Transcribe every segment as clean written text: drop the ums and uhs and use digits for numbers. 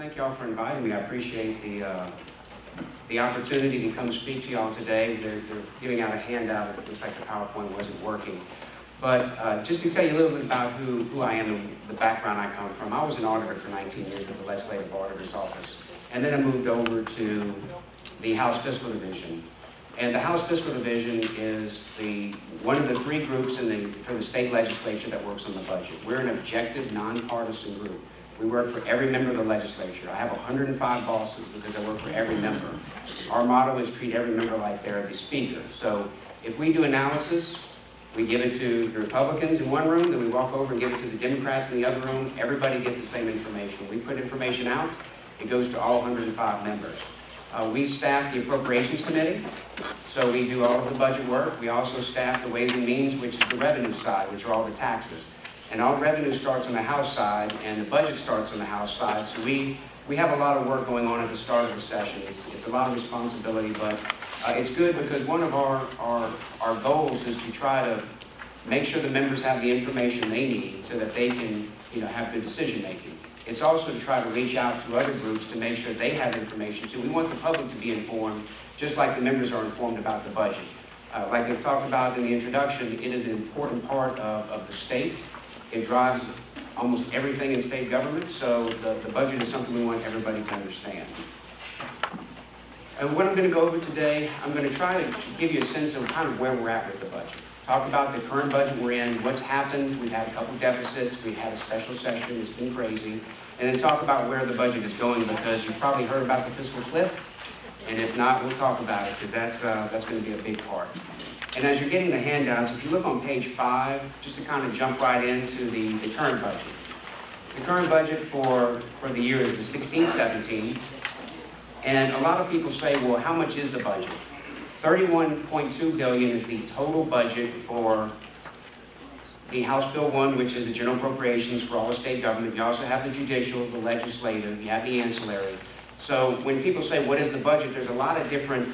thank you all for inviting me. I appreciate the opportunity to come speak to you all today. They're giving out a handout. It looks like the PowerPoint wasn't working. But just to tell you a little bit about who I am and the background I come from, I was an auditor for 19 years with the Legislative Auditor's Office. And then I moved over to the House Fiscal Division. And the House Fiscal Division is one of the three groups for the state legislature that works on the budget. We're an objective, nonpartisan group. We work for every member of the legislature. I have 105 bosses because I work for every member. Our motto is treat every member like they're the speaker. So if we do analysis, we give it to the Republicans in one room, then we walk over and give it to the Democrats in the other room. Everybody gets the same information. We put information out, it goes to all 105 members. We staff the Appropriations Committee, so we do all of the budget work. We also staff the Ways and Means, which is the revenue side, which are all the taxes. And all revenue starts on the House side, and the budget starts on the House side. So we have a lot of work going on at the start of the session. It's a lot of responsibility, but it's good because one of our goals is to try to make sure the members have the information they need so that they can have good decision making. It's also to try to reach out to other groups to make sure they have information too. We want the public to be informed, just like the members are informed about the budget. Like they've talked about in the introduction, it is an important part of the state. It drives almost everything in state government, so the budget is something we want everybody to understand. And what I'm going to go over today, I'm going to try to give you a sense of kind of where we're at with the budget. Talk about the current budget we're in, what's happened. We've had a couple deficits, we've had a special session, it's been crazy. And then talk about where the budget is going, because you've probably heard about the fiscal cliff. And if not, we'll talk about it, because that's going to be a big part. And as you're getting the handouts, if you look on page 5, just to kind of jump right into the current budget. The current budget for the year is the 16-17. And a lot of people say, well, how much is the budget? $31.2 billion is the total budget for the House Bill 1, which is the general appropriations for all the state government. You also have the judicial, the legislative, you have the ancillary. So when people say, what is the budget, there's a lot of different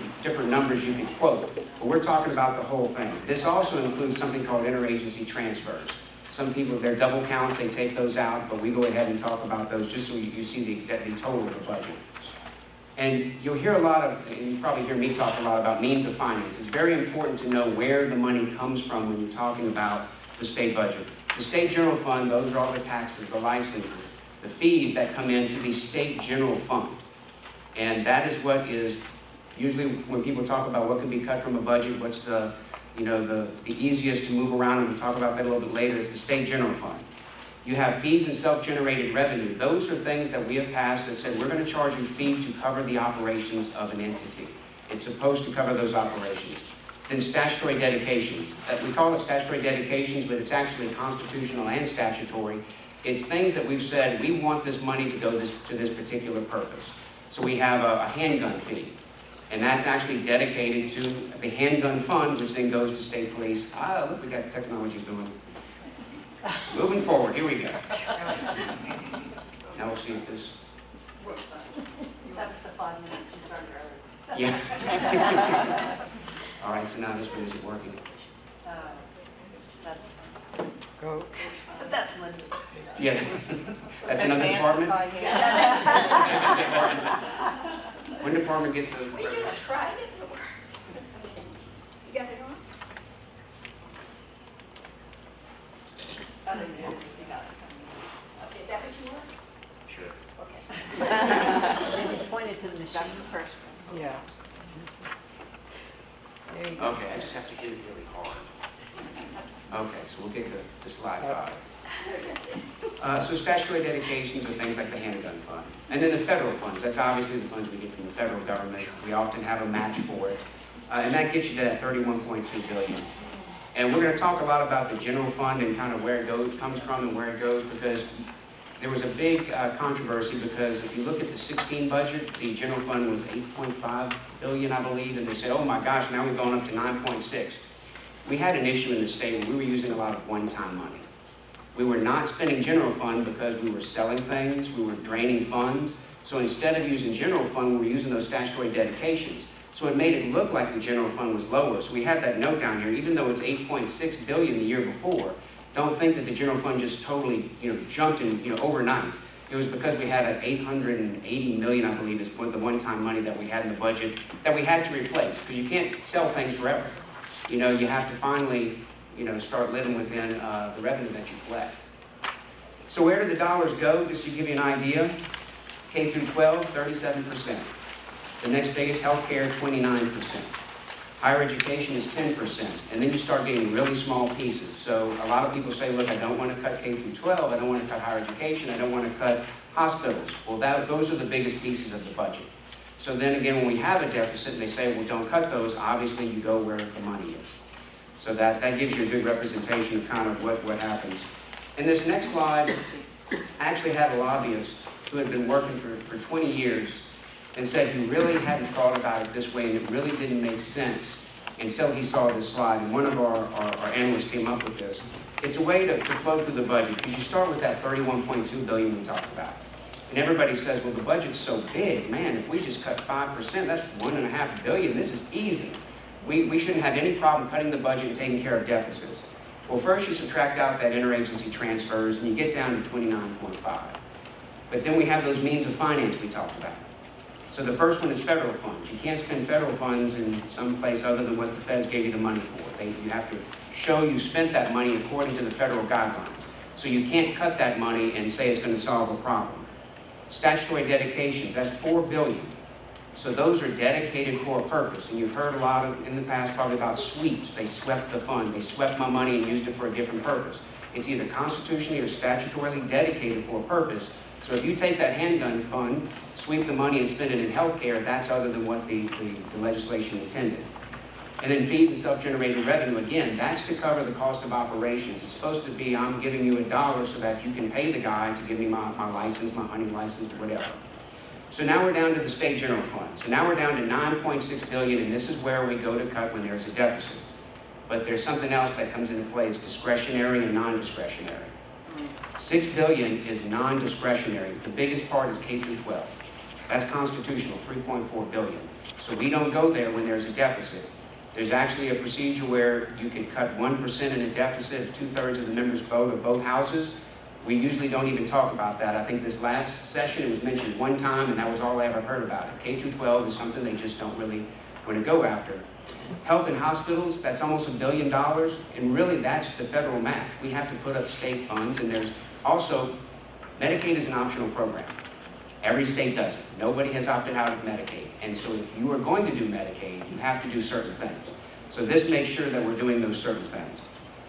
numbers you can quote, but we're talking about the whole thing. This also includes something called interagency transfers. Some people, they're double counts, they take those out, but we go ahead and talk about those just so you see the total of the budget. And you'll hear a lot of, and you probably hear me talk a lot about means of finance. It's very important to know where the money comes from when you're talking about the state budget. The state general fund, those are all the taxes, the licenses, the fees that come into the state general fund. And that is what is, usually when people talk about what can be cut from a budget, what's the easiest to move around, and we'll talk about that a little bit later, is the state general fund. You have fees and self-generated revenue. Those are things that we have passed that said we're going to charge you a fee to cover the operations of an entity. It's supposed to cover those operations. Then statutory dedications. We call it statutory dedications, but it's actually constitutional and statutory. It's things that we've said we want this money to go to this particular purpose. So we have a handgun fee, and that's actually dedicated to the handgun fund, which then goes to state police. Look, we got technology going. Moving forward, here we go. Now we'll see if this works. That was the 5 minutes you started earlier. Yeah. All right, so now this one isn't working. That's Go. But that's Linda's. Yeah, that's another department. Yeah. One department gets the. We just tried it and it worked. Let's see. You got it on? Other than that, you got it. Okay, is that what you want? Sure. Then you pointed to the machine. That's the first one. Yeah. There you go. Okay, I just have to hit it really hard. Okay, so we'll get to slide 5. So statutory dedications are things like the handgun fund. And then the federal funds, that's obviously the funds we get from the federal government. We often have a match for it. And that gets you to that $31.2 billion. And we're going to talk a lot about the general fund and kind of where it comes from and where it goes, because there was a big controversy, because if you look at the 16 budget, the general fund was $8.5 billion, I believe, and they said, oh my gosh, now we're going up to 9.6. We had an issue in the state where we were using a lot of one-time money. We were not spending general fund because we were selling things, we were draining funds. So instead of using general fund, we were using those statutory dedications. So it made it look like the general fund was lower. So we have that note down here, even though it's $8.6 billion the year before, don't think that the general fund just totally, jumped in, overnight. it was because we had an $880 million, I believe, is the one-time money that we had in the budget that we had to replace, because you can't sell things forever. You know, you have to finally, you know, start living within the revenue that you collect. So where do the dollars go, just to give you an idea? K through 12, 37%. The next biggest, healthcare, 29%. Higher education is 10%, and then you start getting really small pieces. So a lot of people say, look, I don't want to cut K through 12, I don't want to cut higher education, I don't want to cut hospitals. Well, those are the biggest pieces of the budget. So then again, when we have a deficit, they say, well, don't cut those, obviously you go where the money is. So that gives you a good representation of kind of what happens. In this next slide, I actually had a lobbyist who had been working for 20 years and said he really hadn't thought about it this way, and it really didn't make sense until he saw this slide. And one of our analysts came up with this. It's a way to flow through the budget, because you start with that $31.2 billion we talked about. And everybody says, well, the budget's so big, man, if we just cut 5%, that's $1.5 billion, this is easy. We shouldn't have any problem cutting the budget and taking care of deficits. Well, first you subtract out that interagency transfers, and you get down to 29.5. But then we have those means of finance we talked about. So the first one is federal funds. You can't spend federal funds in some place other than what the feds gave you the money for. You have to show you spent that money according to the federal guidelines. So you can't cut that money and say it's going to solve a problem. Statutory dedications, that's $4 billion. So those are dedicated for a purpose. And you've heard a lot in the past probably about sweeps. They swept the fund. They swept my money and used it for a different purpose. It's either constitutionally or statutorily dedicated for a purpose. So if you take that handgun fund, sweep the money and spend it in healthcare, that's other than what the legislation intended. And then fees and self-generated revenue, again, that's to cover the cost of operations. It's supposed to be, I'm giving you $1 so that you can pay the guy to give me my license, my hunting license, or whatever. So now we're down to the state general fund. So now we're down to $9.6 billion, and this is where we go to cut when there's a deficit. But there's something else that comes into play. It's discretionary and non-discretionary. $6 billion is non-discretionary. The biggest part is K through 12. That's constitutional, $3.4 billion. So we don't go there when there's a deficit. There's actually a procedure where you can cut 1% in a deficit if 2/3 of the members vote of both houses. We usually don't even talk about that. I think this last session it was mentioned one time, and that was all I ever heard about it. K through 12 is something they just don't really want to go after. Health and hospitals, that's almost $1 billion, and really that's the federal match. We have to put up state funds, and there's also, Medicaid is an optional program. Every state does it. Nobody has opted out of Medicaid, and so if you are going to do Medicaid, you have to do certain things. So this makes sure that we're doing those certain things.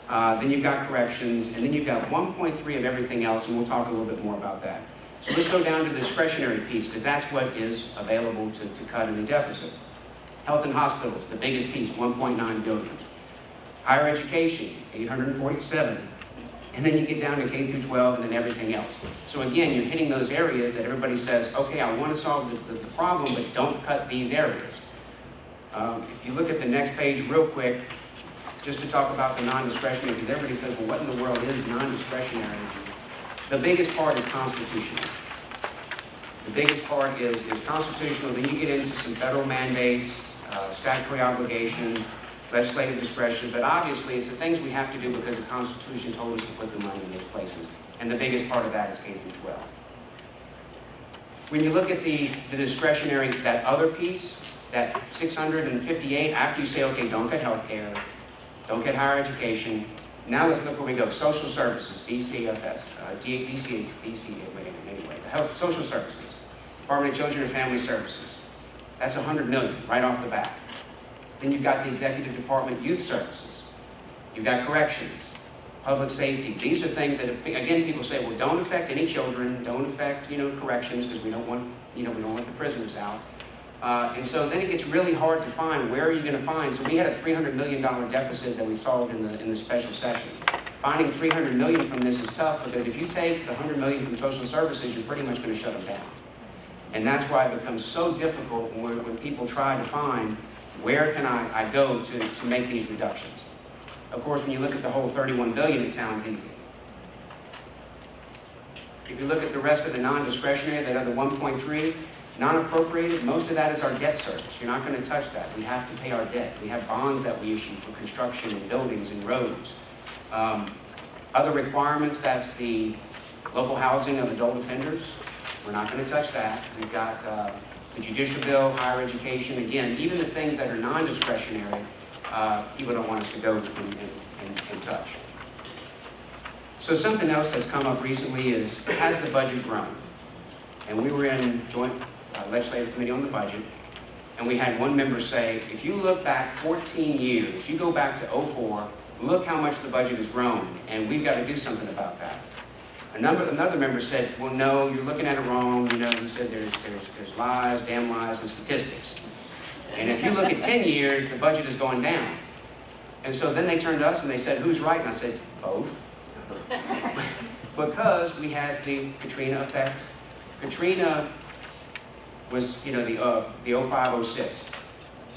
Then you've got corrections, and then you've got 1.3 of everything else, and we'll talk a little bit more about that. So let's go down to the discretionary piece, because that's what is available to cut in the deficit. Health and hospitals, the biggest piece, $1.9 billion. Higher education, $847. And then you get down to K through 12 and then everything else. So again, you're hitting those areas that everybody says, okay, I want to solve the problem, but don't cut these areas. If you look at the next page real quick, just to talk about the non-discretionary, because everybody says, well, what in the world is non-discretionary? The biggest part is constitutional. The biggest part is constitutional. Then you get into some federal mandates, statutory obligations, legislative discretion, but obviously it's the things we have to do because the Constitution told us to put the money in those places. And the biggest part of that is K through 12. When you look at the discretionary, that other piece, that 658, after you say, okay, don't cut health care, don't cut higher education, now let's look where we go. Social services, DCFS, anyway, the health, social services, Department of Children and Family Services. That's $100 million right off the bat. Then you've got the Executive Department Youth Services. You've got corrections, public safety. These are things that, again, people say, well, don't affect any children, don't affect, corrections, because we don't want, we don't want the prisoners out. And so then it gets really hard to find, where are you going to find? So we had a $300 million deficit that we solved in the special session. Finding $300 million from this is tough, because if you take the $100 million from social services, you're pretty much going to shut them down. And that's why it becomes so difficult when people try to find, where can I go to make these reductions? Of course, when you look at the whole $31 billion, it sounds easy. If you look at the rest of the non-discretionary, that other 1.3, non-appropriated, most of that is our debt service. You're not going to touch that. We have to pay our debt. We have bonds that we issue for construction and buildings and roads. Other requirements, that's the Local housing of adult offenders, we're not going to touch that. We've got the judicial bill, higher education. Again, even the things that are non-discretionary, people don't want us to go and touch. So something else that's come up recently is, has the budget grown? And we were in joint legislative committee on the budget, and we had one member say, if you look back 14 years, you go back to '04, look how much the budget has grown, and we've got to do something about that. Another member said, well, no, you're looking at it wrong. You know, he said there's lies, damn lies, and statistics. And if you look at 10 years, the budget is going down. And so then they turned to us and they said, who's right? And I said, both. Because we had the Katrina effect. Katrina was, you know, the 05-06.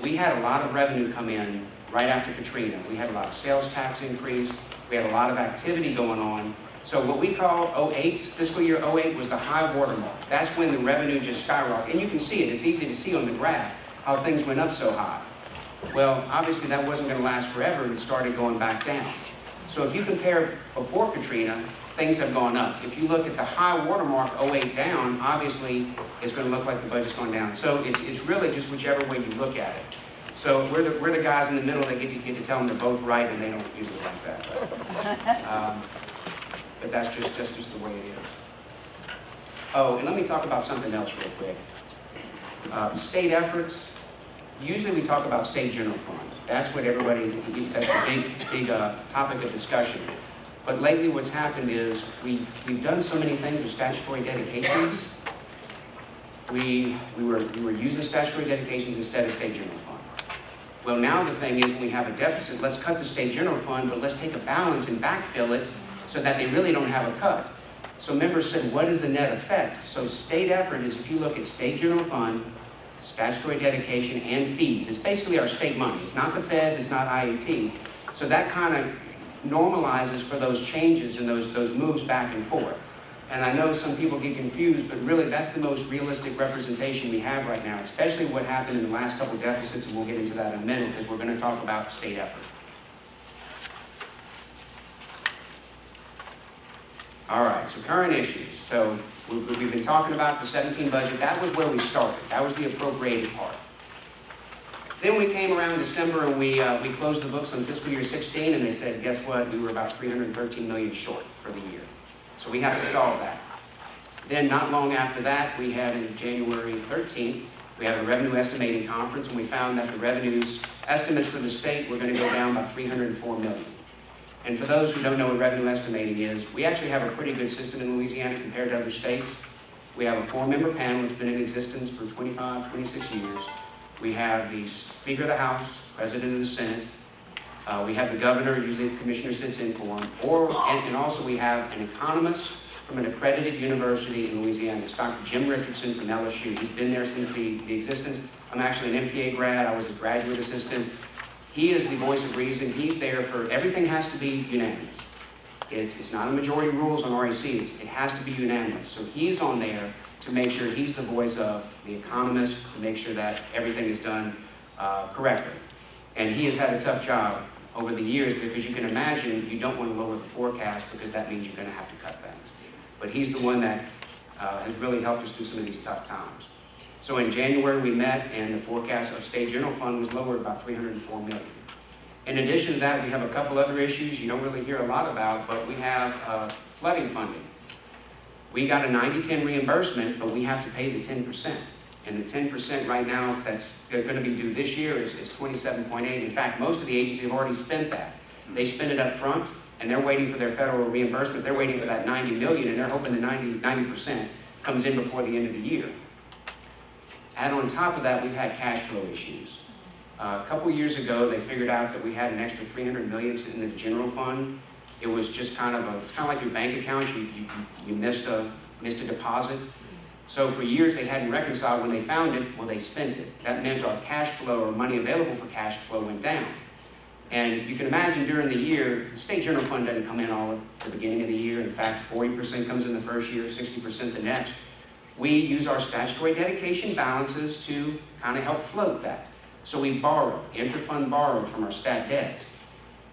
We had a lot of revenue come in right after Katrina. We had a lot of sales tax increase. We had a lot of activity going on. So what we call 08, fiscal year 08, was the high watermark. That's when the revenue just skyrocketed. And you can see it. It's easy to see on the graph how things went up so high. Well, obviously that wasn't going to last forever, and it started going back down. So if you compare before Katrina, things have gone up. If you look at the high watermark 08 down, obviously it's going to look like the budget's going down. So it's really just whichever way you look at it. So we're the guys in the middle that get to tell them they're both right, and they don't usually like that. But that's just the way it is. Oh, and let me talk about something else real quick. State efforts. Usually we talk about state general fund. That's what everybody, that's the big topic of discussion. But lately what's happened is we've done so many things with statutory dedications. We were using statutory dedications instead of state general fund. Well, now the thing is, when we have a deficit, let's cut the state general fund, but let's take a balance and backfill it so that they really don't have a cut. So members said, what is the net effect? So state effort is, if you look at state general fund, statutory dedication, and fees. It's basically our state money. It's not the feds, it's not IAT. So that kind of normalizes for those changes and those moves back and forth. And I know some people get confused, but really that's the most realistic representation we have right now, especially what happened in the last couple of deficits, and we'll get into that in a minute because we're going to talk about state effort. All right, so current issues. So we've been talking about the 17 budget. That was where we started. That was the appropriated part. Then we came around December and we closed the books on fiscal year 16, and they said, guess what? We were about $313 million short for the year. So we have to solve that. Then not long after that, we had in January 13th, we had a revenue estimating conference, and we found that the revenues estimates for the state were going to go down by $304 million. And for those who don't know what revenue estimating is, we actually have a pretty good system in Louisiana compared to other states. We have a 4-member panel that's been in existence for 25, 26 years. We have the Speaker of the House, President of the Senate. We have the governor, usually the commissioner sits in for him. And also we have an economist from an accredited university in Louisiana. It's Dr. Jim Richardson from LSU. He's been there since the existence. I'm actually an MPA grad. I was a graduate assistant. He is the voice of reason. He's there for, everything has to be unanimous. It's not a majority rules on RAC. It has to be unanimous. So he's on there to make sure he's the voice of the economist, to make sure that everything is done correctly. And he has had a tough job over the years, because you can imagine you don't want to lower the forecast because that means you're going to have to cut things. But he's the one that has really helped us through some of these tough times. So in January we met, and the forecast of state general fund was lowered by $304 million. In addition to that, we have a couple other issues you don't really hear a lot about, but we have flooding funding. We got a 90-10 reimbursement, but we have to pay the 10%. And the 10% right now that's going to be due this year is 27.8. In fact, most of the agencies have already spent that. They spent it up front, and they're waiting for their federal reimbursement. They're waiting for that $90 million, and they're hoping the 90% comes in before the end of the year. And on top of that, we've had cash flow issues. A couple years ago, they figured out that we had an extra $300 million sitting in the general fund. It was just it's kind of like your bank account. You missed a deposit. So for years they hadn't reconciled. When they found it, well, they spent it. That meant our cash flow, or money available for cash flow, went down. And you can imagine during the year, the state general fund doesn't come in all at the beginning of the year. In fact, 40% comes in the first year, 60% the next. We use our statutory dedication balances to kind of help float that. So we borrow, interfund borrow from our stat debts.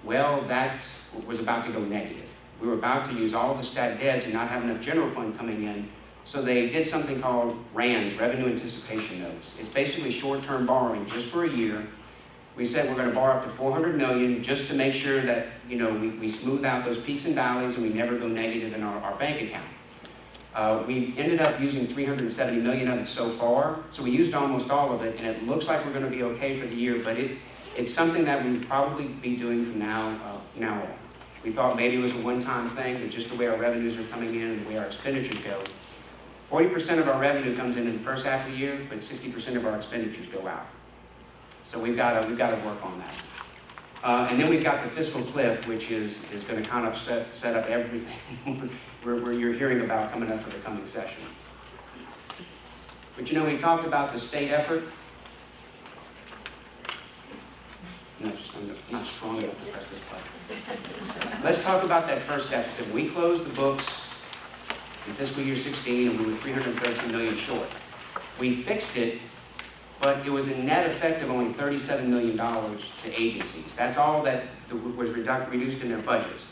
Well, that was about to go negative. we were about to use all the stat deads and not have enough general fund coming in. So they did something called RANs, Revenue Anticipation Notes. It's basically short-term borrowing just for a year. We said we're going to borrow up to $400 million just to make sure that, you know, we smooth out those peaks and valleys and we never go negative in our bank account. We ended up using $370 million of it so far, so we used almost all of it, and it looks like we're going to be okay for the year, but it's something that we'll probably be doing from now on. We thought maybe it was a one-time thing, but just the way our revenues are coming in and the way our expenditures go, 40% of our revenue comes in the first half of the year, but 60% of our expenditures go out. So we've got to work on that. And then we've got the fiscal cliff, which is going to kind of set up everything where you're hearing about coming up for the coming session. But you know, we talked about the state effort. No, I'm not strong enough to press this button. Let's talk about that first deficit. We closed the books in fiscal year 16, and we were $313 million short. We fixed it, but it was a net effect of only $37 million to agencies. That's all that was reduced in their budgets.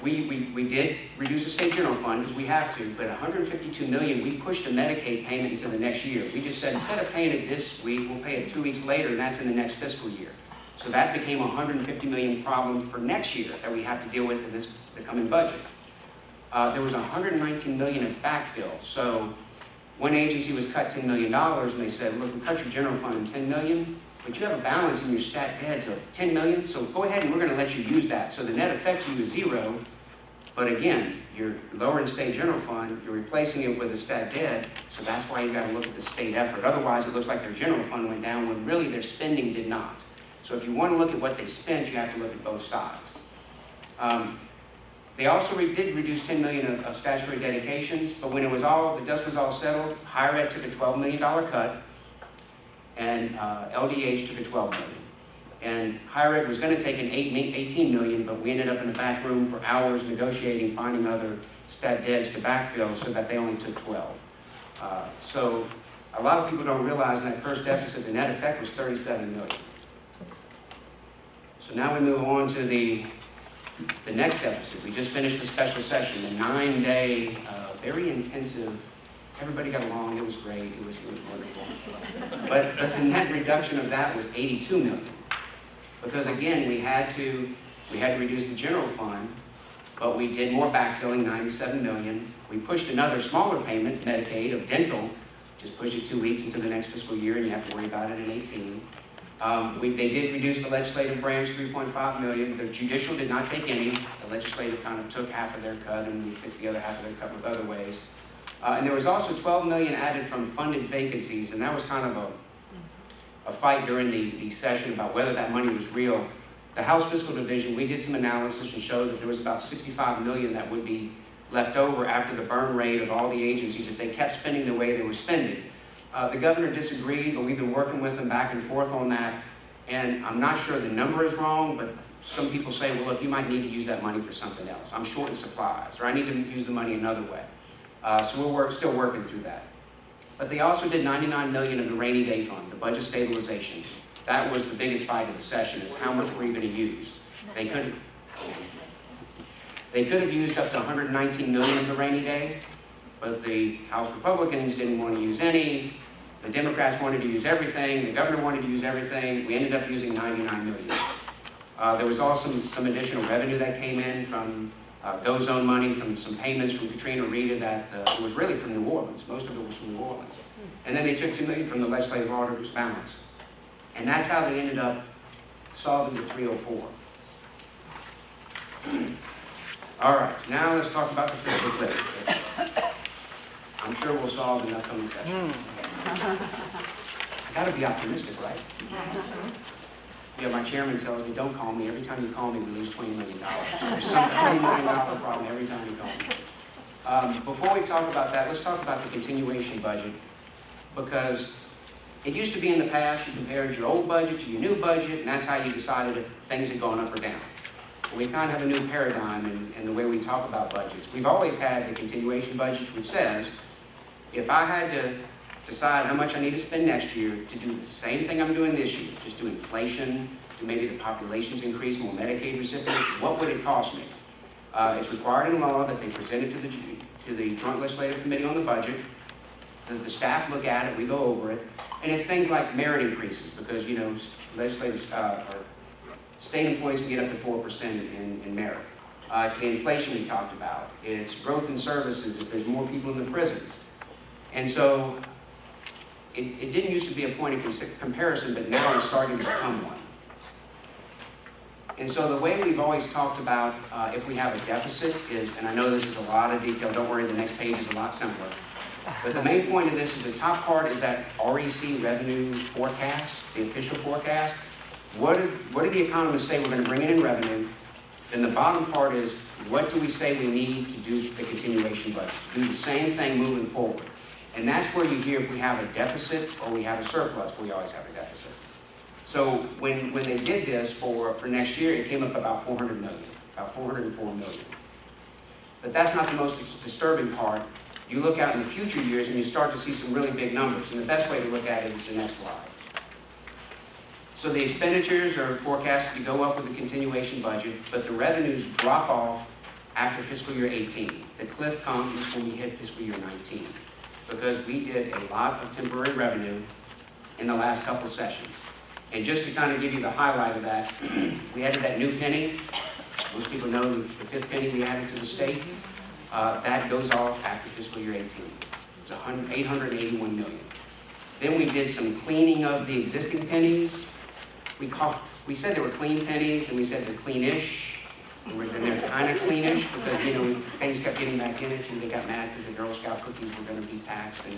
We did reduce the state general fund because we have to, but $152 million, we pushed a Medicaid payment into the next year. We just said, instead of paying it this week, we'll pay it 2 weeks later, and that's in the next fiscal year. So that became a $150 million problem for next year that we have to deal with in the coming budget. There was $119 million in backfill. So one agency was cut $10 million, and they said, look, we cut your general fund in $10 million, but you have a balance in your stat deads of $10 million, so go ahead and we're going to let you use that. So the net effect to you is zero, but again, you're lowering state general fund, you're replacing it with a stat dead, so that's why you got to look at the state effort. Otherwise, it looks like their general fund went down when really their spending did not. So if you want to look at what they spent, you have to look at both sides. They also did reduce $10 million of statutory dedications, but when the dust was all settled, higher ed took a $12 million cut, and LDH took a $12 million. And higher ed was going to take an $18 million, but we ended up in the back room for hours negotiating, finding other stat deads to backfill so that they only took 12. So a lot of people don't realize in that first deficit, the net effect was $37 million. So now we move on to the next deficit. We just finished the special session, a 9-day, very intensive. Everybody got along. It was great. It was wonderful. But the net reduction of that was $82 million, because again we had to reduce the general fund, but we did more backfilling, $97 million. We pushed another smaller payment, Medicaid, of dental, just push it 2 weeks into the next fiscal year, and you have to worry about it in 18. They did reduce the legislative branch, $3.5 million. The judicial did not take any. The legislative kind of took half of their cut, and we fixed the other half of their cut with other ways. And there was also $12 million added from funded vacancies, and that was kind of a fight during the session about whether that money was real. The House Fiscal Division, we did some analysis and showed that there was about $65 million that would be left over after the burn rate of all the agencies if they kept spending the way they were spending. The governor disagreed, but we've been working with him back and forth on that. And I'm not sure the number is wrong, but some people say, well, look, you might need to use that money for something else. I'm short in supplies, or I need to use the money another way. So we're still working through that. But they also did $99 million of the rainy day fund, the budget stabilization. That was the biggest fight of the session, is how much were you going to use? They could have used up to $119 million of the rainy day, but the House Republicans didn't want to use any. The Democrats wanted to use everything. The governor wanted to use everything. We ended up using $99 million. There was also some additional revenue that came in from GO Zone money, from some payments from Katrina Rita that was really from New Orleans. Most of it was from New Orleans. And then they took $2 million from the legislative auditor's balance. And that's how they ended up solving the 304. All right, so now let's talk about the fiscal cliff. I'm sure we'll solve in the upcoming session. I gotta be optimistic, right? Yeah, my chairman tells me, don't call me. Every time you call me, we lose $20 million. There's some $20 million problem every time you call me. Before we talk about that, let's talk about the continuation budget, because it used to be in the past, you compared your old budget to your new budget, and that's how you decided if things had gone up or down. But we kind of have a new paradigm in the way we talk about budgets. We've always had the continuation budget, which says, if I had to decide how much I need to spend next year to do the same thing I'm doing this year, just do inflation, do maybe the population's increase, more Medicaid recipients, what would it cost me? It's required in law that they present it to the Joint Legislative Committee on the Budget. The staff look at it, we go over it, and it's things like merit increases, because, you know, legislators or state employees can get up to 4% in merit. It's the inflation we talked about. It's growth in services if there's more people in the prisons. And so it didn't used to be a point of comparison, but now it's starting to become one. And so the way we've always talked about if we have a deficit is, and I know this is a lot of detail, don't worry, the next page is a lot simpler. But the main point of this is the top part is that REC revenue forecast, the official forecast. What do the economists say we're going to bring in revenue? Then the bottom part is, what do we say we need to do the continuation budget? Do the same thing moving forward. And that's where you hear if we have a deficit or we have a surplus, we always have a deficit. So when they did this for next year, it came up about $400 million, about $404 million. But that's not the most disturbing part. You look out in the future years and you start to see some really big numbers. And the best way to look at it is the next slide. So the expenditures are forecasted to go up with the continuation budget, but the revenues drop off after fiscal year 18. The cliff comes when we hit fiscal year 19, because we did a lot of temporary revenue in the last couple of sessions. And just to kind of give you the highlight of that, we added that new penny. Most people know the fifth penny we added to the state. That goes off after fiscal year 18. It's $881 million. Then we did some cleaning of the existing pennies. We said they were clean pennies, then we said they're cleanish. And they're kind of cleanish because, you know, things kept getting back in it, and they got mad because the Girl Scout cookies were going to be taxed. And,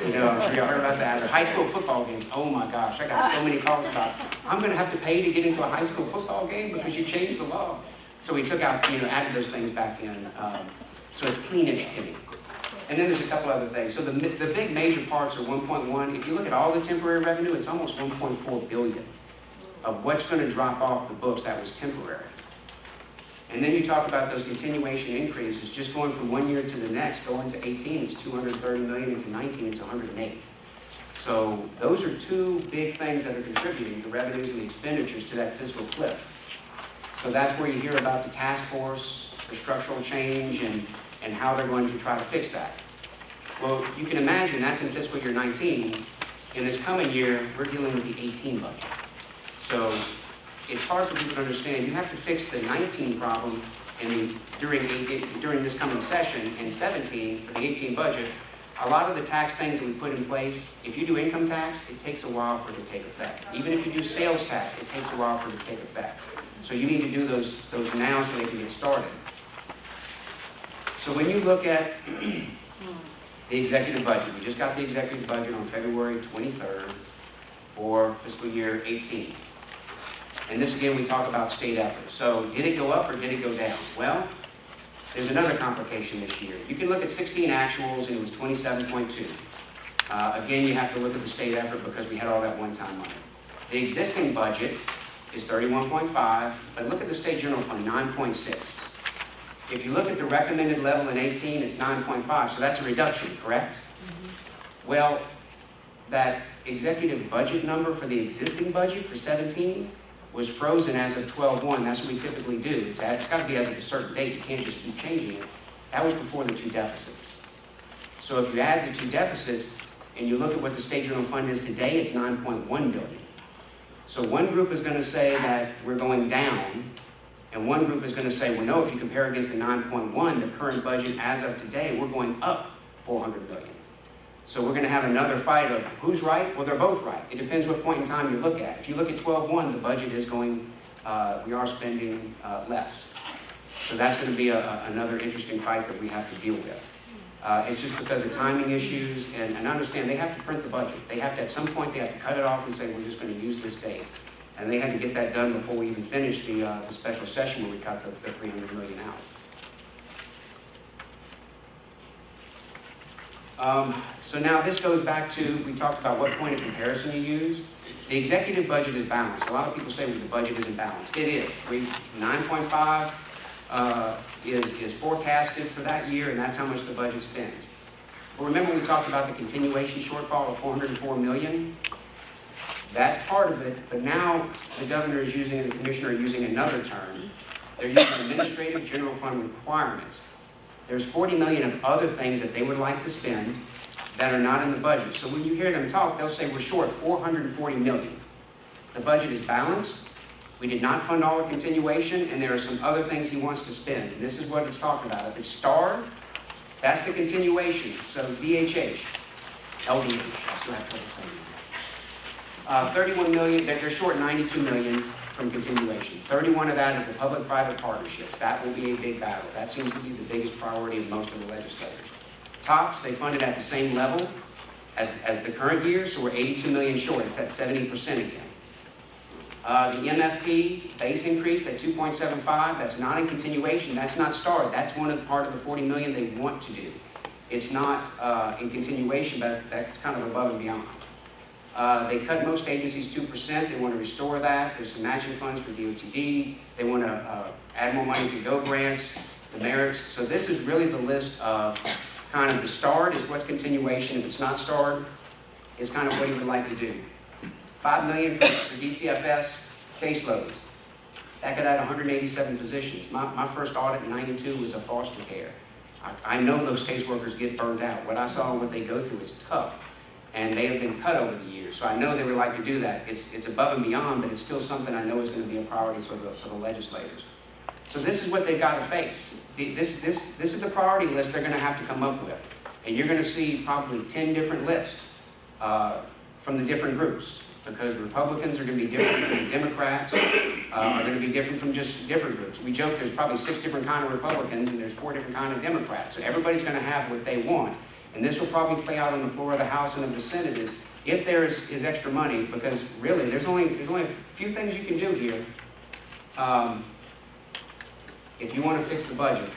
you know, I'm sure y'all heard about that. Or high school football games. Oh my gosh, I got so many calls about, I'm going to have to pay to get into a high school football game because you changed the law. So we took out, you know, added those things back in. So it's cleanish penny. And then there's a couple other things. So the big major parts are 1.1. If you look at all the temporary revenue, it's almost 1.4 billion of what's going to drop off the books that was temporary. And then you talk about those continuation increases, just going from one year to the next, going to 18, it's 230 million, into 19, it's 108. So those are two big things that are contributing, the revenues and the expenditures, to that fiscal cliff. So that's where you hear about the task force, the structural change, and how they're going to try to fix that. Well, you can imagine that's in fiscal year 19. In this coming year, we're dealing with the 18 budget. So it's hard for people to understand. You have to fix the 19 problem during this coming session in 17 for the 18 budget. A lot of the tax things that we put in place, if you do income tax, it takes a while for it to take effect. Even if you do sales tax, it takes a while for it to take effect. So you need to do those now so they can get started. So when you look at the executive budget, we just got the executive budget on February 23rd for fiscal year 18. And this again, we talk about state efforts. So did it go up or did it go down? Well, there's another complication this year. You can look at 16 actuals and it was 27.2. Again, you have to look at the state effort because we had all that one-time money. The existing budget is 31.5, but look at the state general fund, 9.6. If you look at the recommended level in 18, it's 9.5, so that's a reduction, correct? Mm-hmm. Well, that executive budget number for the existing budget for 17 was frozen as of 12/1. That's what we typically do. It's got to be as of a certain date. You can't just keep changing it. That was before the two deficits. So if you add the two deficits and you look at what the state general fund is today, it's 9.1 billion. So one group is going to say that we're going down, and one group is going to say, well, no, if you compare against the 9.1, the current budget as of today, we're going up 400 million. So we're going to have another fight of who's right? Well, they're both right. It depends what point in time you look at. If you look at 12/1, the budget is going, we are spending less. So that's going to be another interesting fight that we have to deal with. It's just because of timing issues, and understand they have to print the budget. They have to, at some point, they have to cut it off and say, we're just going to use this date. And they had to get that done before we even finished the special session where we cut the 300 million out. So now this goes back to, we talked about what point of comparison you use. The executive budget is balanced. A lot of people say, well, the budget isn't balanced. It is. 9.5 is forecasted for that year, and that's how much the budget spends. But remember we talked about the continuation shortfall of 404 million? That's part of it, but now the governor is using, and the commissioner are using another term, They're using administrative general fund requirements. There's 40 million of other things that they would like to spend that are not in the budget. So when you hear them talk, they'll say we're short 440 million. The budget is balanced. We did not fund all the continuation, and there are some other things he wants to spend. And this is what it's talking about. If it's starred, that's the continuation. So DHH, LDH, I still have trouble saying that. 31 million, they're short 92 million from continuation. 31 of that is the public-private partnerships. That will be a big battle. That seems to be the biggest priority of most of the legislators. TOPS, they funded at the same level as the current year, so we're 82 million short. It's at 70% again. The MFP base increase at 2.75, that's not in continuation, that's not starred. That's part of the 40 million they want to do. It's not in continuation, but that's kind of above and beyond. They cut most agencies 2%. They want to restore that. There's some matching funds for DOTD. They want to add more money to GO grants, the merits. So this is really the list of kind of the starred is what's continuation. If it's not starred, it's kind of what he would like to do. $5 million for DCFS caseloads. That could add 187 positions. My first audit in '92 was a foster care. I know those caseworkers get burned out. What I saw and what they go through is tough. And they have been cut over the years. So I know they would like to do that. It's above and beyond, but it's still something I know is going to be a priority for the legislators. So this is what they've got to face. This is the priority list they're going to have to come up with. And you're going to see probably 10 different lists from the different groups, because the Republicans are going to be different from the Democrats, are going to be different from just different groups. We joke there's probably 6 different kinds of Republicans and there's 4 different kinds of Democrats. So everybody's going to have what they want. And this will probably play out on the floor of the House and of the Senate is if there is extra money, because really there's only a few things you can do here. If you want to fix the budget,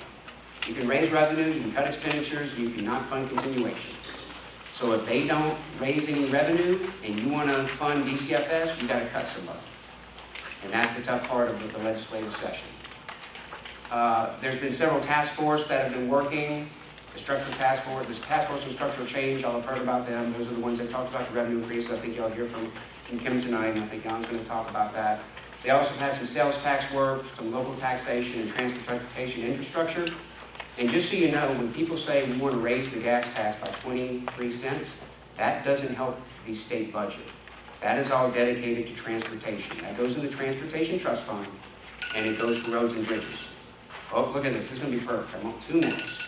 you can raise revenue, you can cut expenditures, you cannot fund continuation. So if they don't raise any revenue and you want to fund DCFS, you got to cut somebody. And that's the tough part of the legislative session. There's been several task forces that have been working. The structural task force, this task force on structural change, y'all have heard about them. Those are the ones that talked about the revenue increase. I think y'all hear from Kim tonight, and I think Jan's going to talk about that. They also had some sales tax work, some local taxation, and transportation infrastructure. And just so you know, when people say we want to raise the gas tax by 23 cents, that doesn't help the state budget. That is all dedicated to transportation. That goes in the Transportation Trust Fund, and it goes for roads and bridges. Oh, look at this. This is going to be perfect. I want 2 minutes.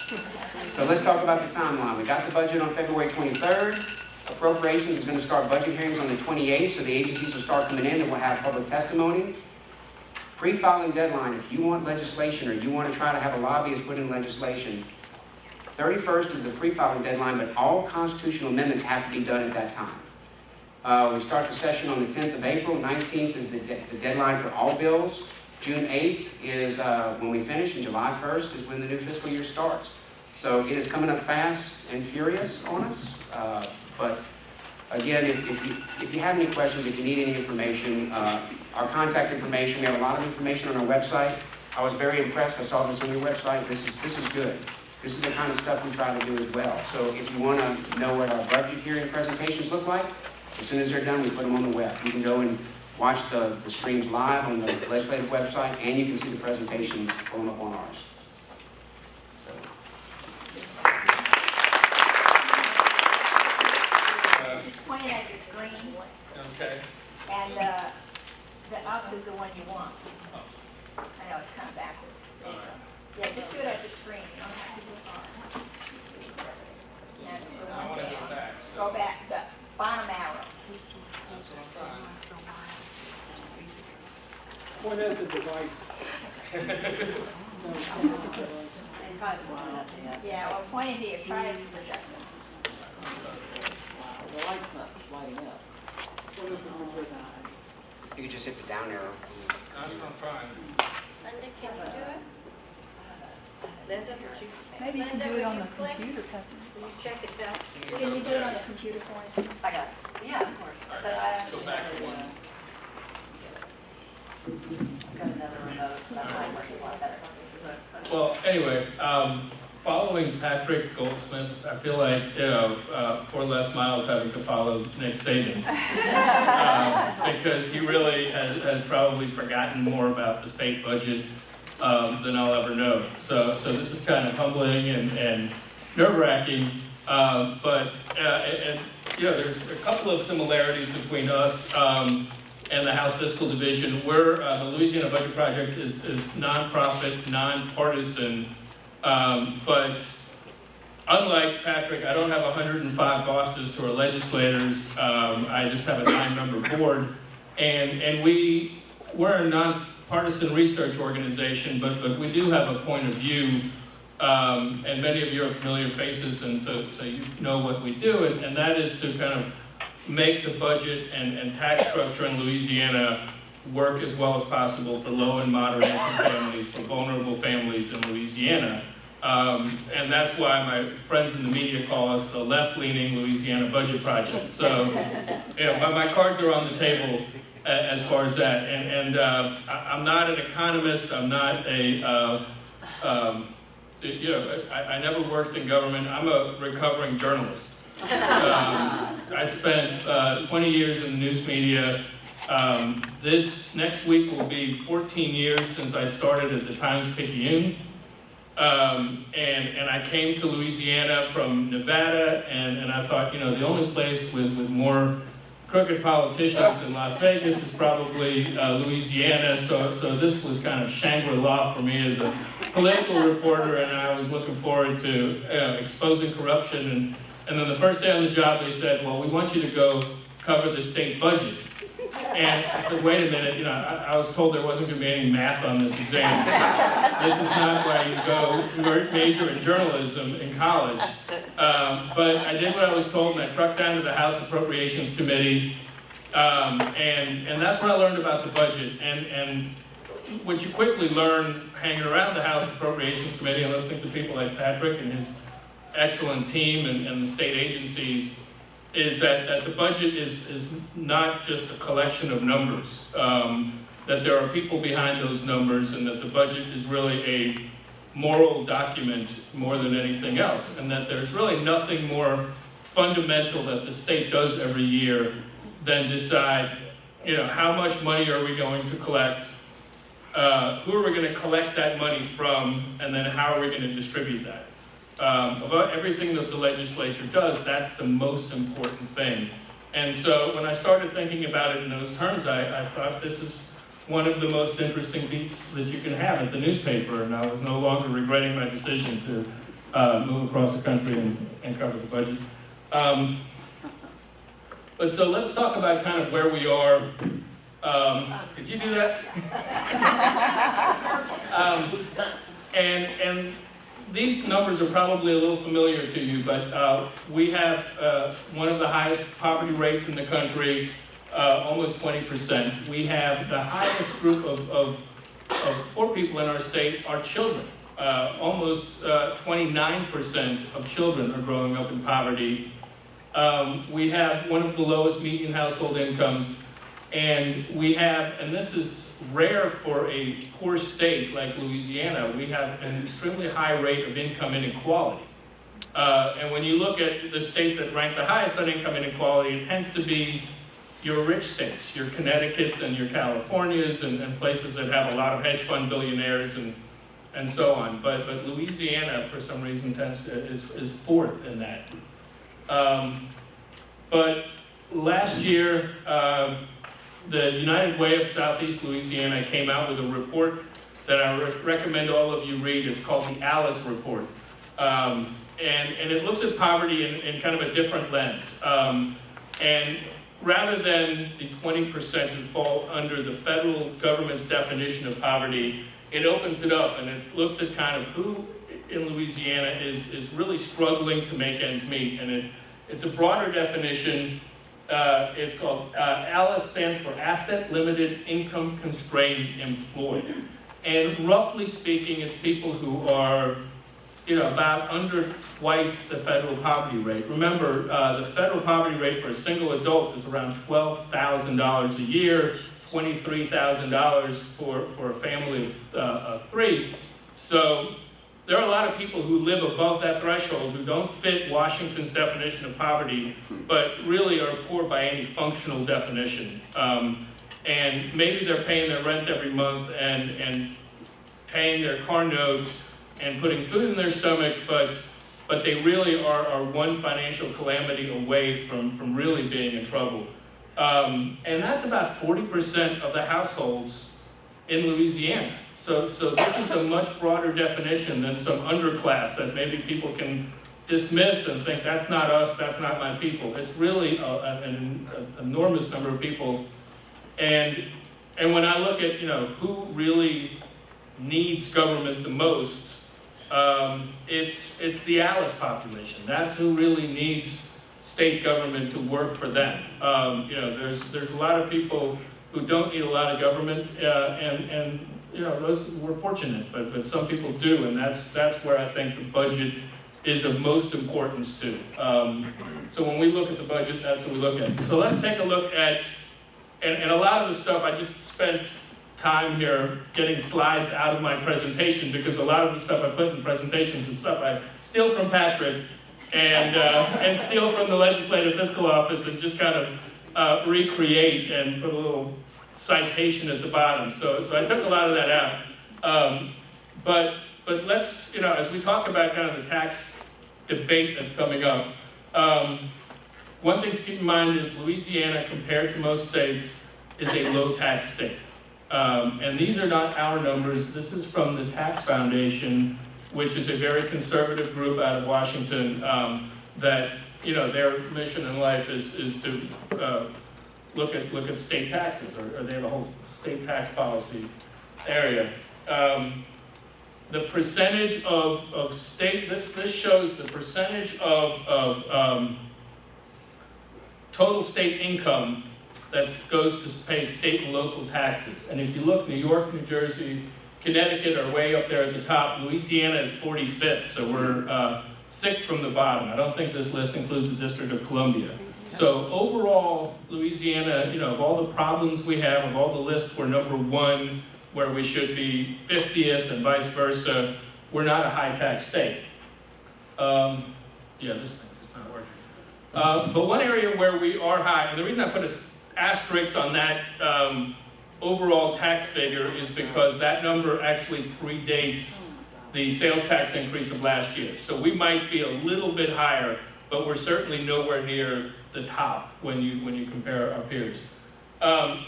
So let's talk about the timeline. We got the budget on February 23rd. Appropriations is going to start budget hearings on the 28th, so the agencies will start coming in and we'll have public testimony. Pre-filing deadline, if you want legislation or you want to try to have a lobbyist put in legislation, 31st is the pre-filing deadline, but all constitutional amendments have to be done at that time. We start the session on the 10th of April. 19th is the deadline for all bills. June 8th is when we finish, and July 1st is when the new fiscal year starts. So it is coming up fast and furious on us. But again, if you have any questions, if you need any information, our contact information, we have a lot of information on our website. I was very impressed. I saw this on your website. This is good. This is the kind of stuff we try to do as well. So if you want to know what our budget hearing presentations look like, as soon as they're done, we put them on the web. You can go and watch the streams live on the legislative website, and you can see the presentations, pull them up on ours. So. Just point it at the screen, Okay. and the up is the one you want. I know, it's kind of backwards. There you go. Yeah, just do it at the screen, you don't have to do it on. And I want to go back. So. Go back, the bottom arrow. That's what I'm trying. Point at the device. And probably one of them. Yeah, well, point it here, try to project it. The light's not lighting up. You could just hit the down arrow. That's what I'm trying. Linda, can you do it? Linda, would you? Maybe you can do it on the computer, Kathy. Will you check it out? Can you do it on the computer for me? I got it. Yeah, of course. But I actually Go back to one. I've got another remote, but mine works a lot better. Well, anyway, following Patrick Goldsmith, I feel like, poor Les Miles having to follow Nick Saban. Because he really has probably forgotten more about the state budget than I'll ever know. So this is kind of humbling and nerve-wracking, but there's a couple of similarities between us and the House Fiscal Division. Where the Louisiana Budget Project is nonprofit, nonpartisan, but unlike Patrick, I don't have 105 bosses who are legislators. I just have a 9-member board, and we're a nonpartisan research organization, but we do have a point of view, and many of you are familiar faces, and so you know what we do, and that is to kind of make the budget and tax structure in Louisiana work as well as possible for low and moderate income families, for vulnerable families in Louisiana. And that's why my friends in the media call us the left-leaning Louisiana Budget Project. So, my cards are on the table as far as that. And I'm not an economist. I'm not I never worked in government. I'm a recovering journalist. I spent 20 years in the news media. This next week will be 14 years since I started at the Times-Picayune. And I came to Louisiana from Nevada, and I thought, the only place with more crooked politicians in Las Vegas is probably Louisiana, so this was kind of Shangri-La for me as a political reporter, and I was looking forward to exposing corruption. And then the first day on the job, they said, well, we want you to go cover the state budget. And I said, wait a minute, I was told there wasn't going to be any math on this exam. This is not why you go major in journalism in college. But I did what I was told, and I trucked down to the House Appropriations Committee, and that's what I learned about the budget. And what you quickly learn hanging around the House Appropriations Committee and listening to people like Patrick and his excellent team and the state agencies is that the budget is not just a collection of numbers, that there are people behind those numbers, and that the budget is really a moral document more than anything else, and that there's really nothing more fundamental that the state does every year than decide, how much money are we going to collect, who are we going to collect that money from, and then how are we going to distribute that. About everything that the legislature does, that's the most important thing. And so when I started thinking about it in those terms, I thought this is one of the most interesting beats that you can have at the newspaper, and I was no longer regretting my decision to move across the country and cover the budget. But so let's talk about kind of where we are. Did you do that? And these numbers are probably a little familiar to you, but we have one of the highest poverty rates in the country, almost 20%. We have the highest group of poor people in our state are children. Almost 29% of children are growing up in poverty. We have one of the lowest median household incomes, and we have, and this is rare for a poor state like Louisiana, we have an extremely high rate of income inequality. And when you look at the states that rank the highest on income inequality, it tends to be your rich states, your Connecticut's and your Californias, and places that have a lot of hedge fund billionaires and so on. But Louisiana, for some reason, is fourth in that. But last year, the United Way of Southeast Louisiana came out with a report that I recommend all of you read. It's called the LUS report. And it looks at poverty in kind of a different lens. And rather than the 20% who fall under the federal government's definition of poverty, it opens it up and it looks at kind of who in Louisiana is really struggling to make ends meet. And it's a broader definition. It's called, ALICE stands for Asset Limited Income Constrained Employed. And roughly speaking, it's people who are, about under twice the federal poverty rate. Remember, the federal poverty rate for a single adult is around $12,000 a year, $23,000 for a family of three. So there are a lot of people who live above that threshold who don't fit Washington's definition of poverty, but really are poor by any functional definition. And maybe they're paying their rent every month, and paying their car note and putting food in their stomach, but they really are one financial calamity away from really being in trouble. And that's about 40% of the households in Louisiana. So this is a much broader definition than some underclass that maybe people can dismiss and think that's not us, that's not my people. It's really an enormous number of people. And when I look at who really needs government the most, it's the ALUS population. That's who really needs state government to work for them. There's a lot of people who don't need a lot of government, and those we're fortunate, but some people do, and that's where I think the budget is of most importance to. So when we look at the budget, that's what we look at. So let's take a look at, and a lot of the stuff I just spent time here getting slides out of my presentation, because a lot of the stuff I put in presentations is stuff I steal from Patrick and steal from the Legislative Fiscal Office and just kind of recreate and put a little citation at the bottom. So I took a lot of that out. But let's, as we talk about kind of the tax debate that's coming up, one thing to keep in mind is Louisiana, compared to most states, is a low tax state. And these are not our numbers. This is from the Tax Foundation, which is a very conservative group out of Washington that, their mission in life is to look at state taxes, or they have a whole state tax policy area. The percentage of state, this shows the percentage of total state income that goes to pay state and local taxes. And if you look, New York, New Jersey, Connecticut are way up there at the top. Louisiana is 45th, so we're 6th from the bottom. I don't think this list includes the District of Columbia. So overall, Louisiana, of all the problems we have, of all the lists, we're number 1, where we should be 50th and vice versa. We're not a high tax state. Yeah, this thing is not working. But one area where we are high, and the reason I put an asterisk on that overall tax figure is because that number actually predates the sales tax increase of last year. So we might be a little bit higher, but we're certainly nowhere near the top when you compare our peers.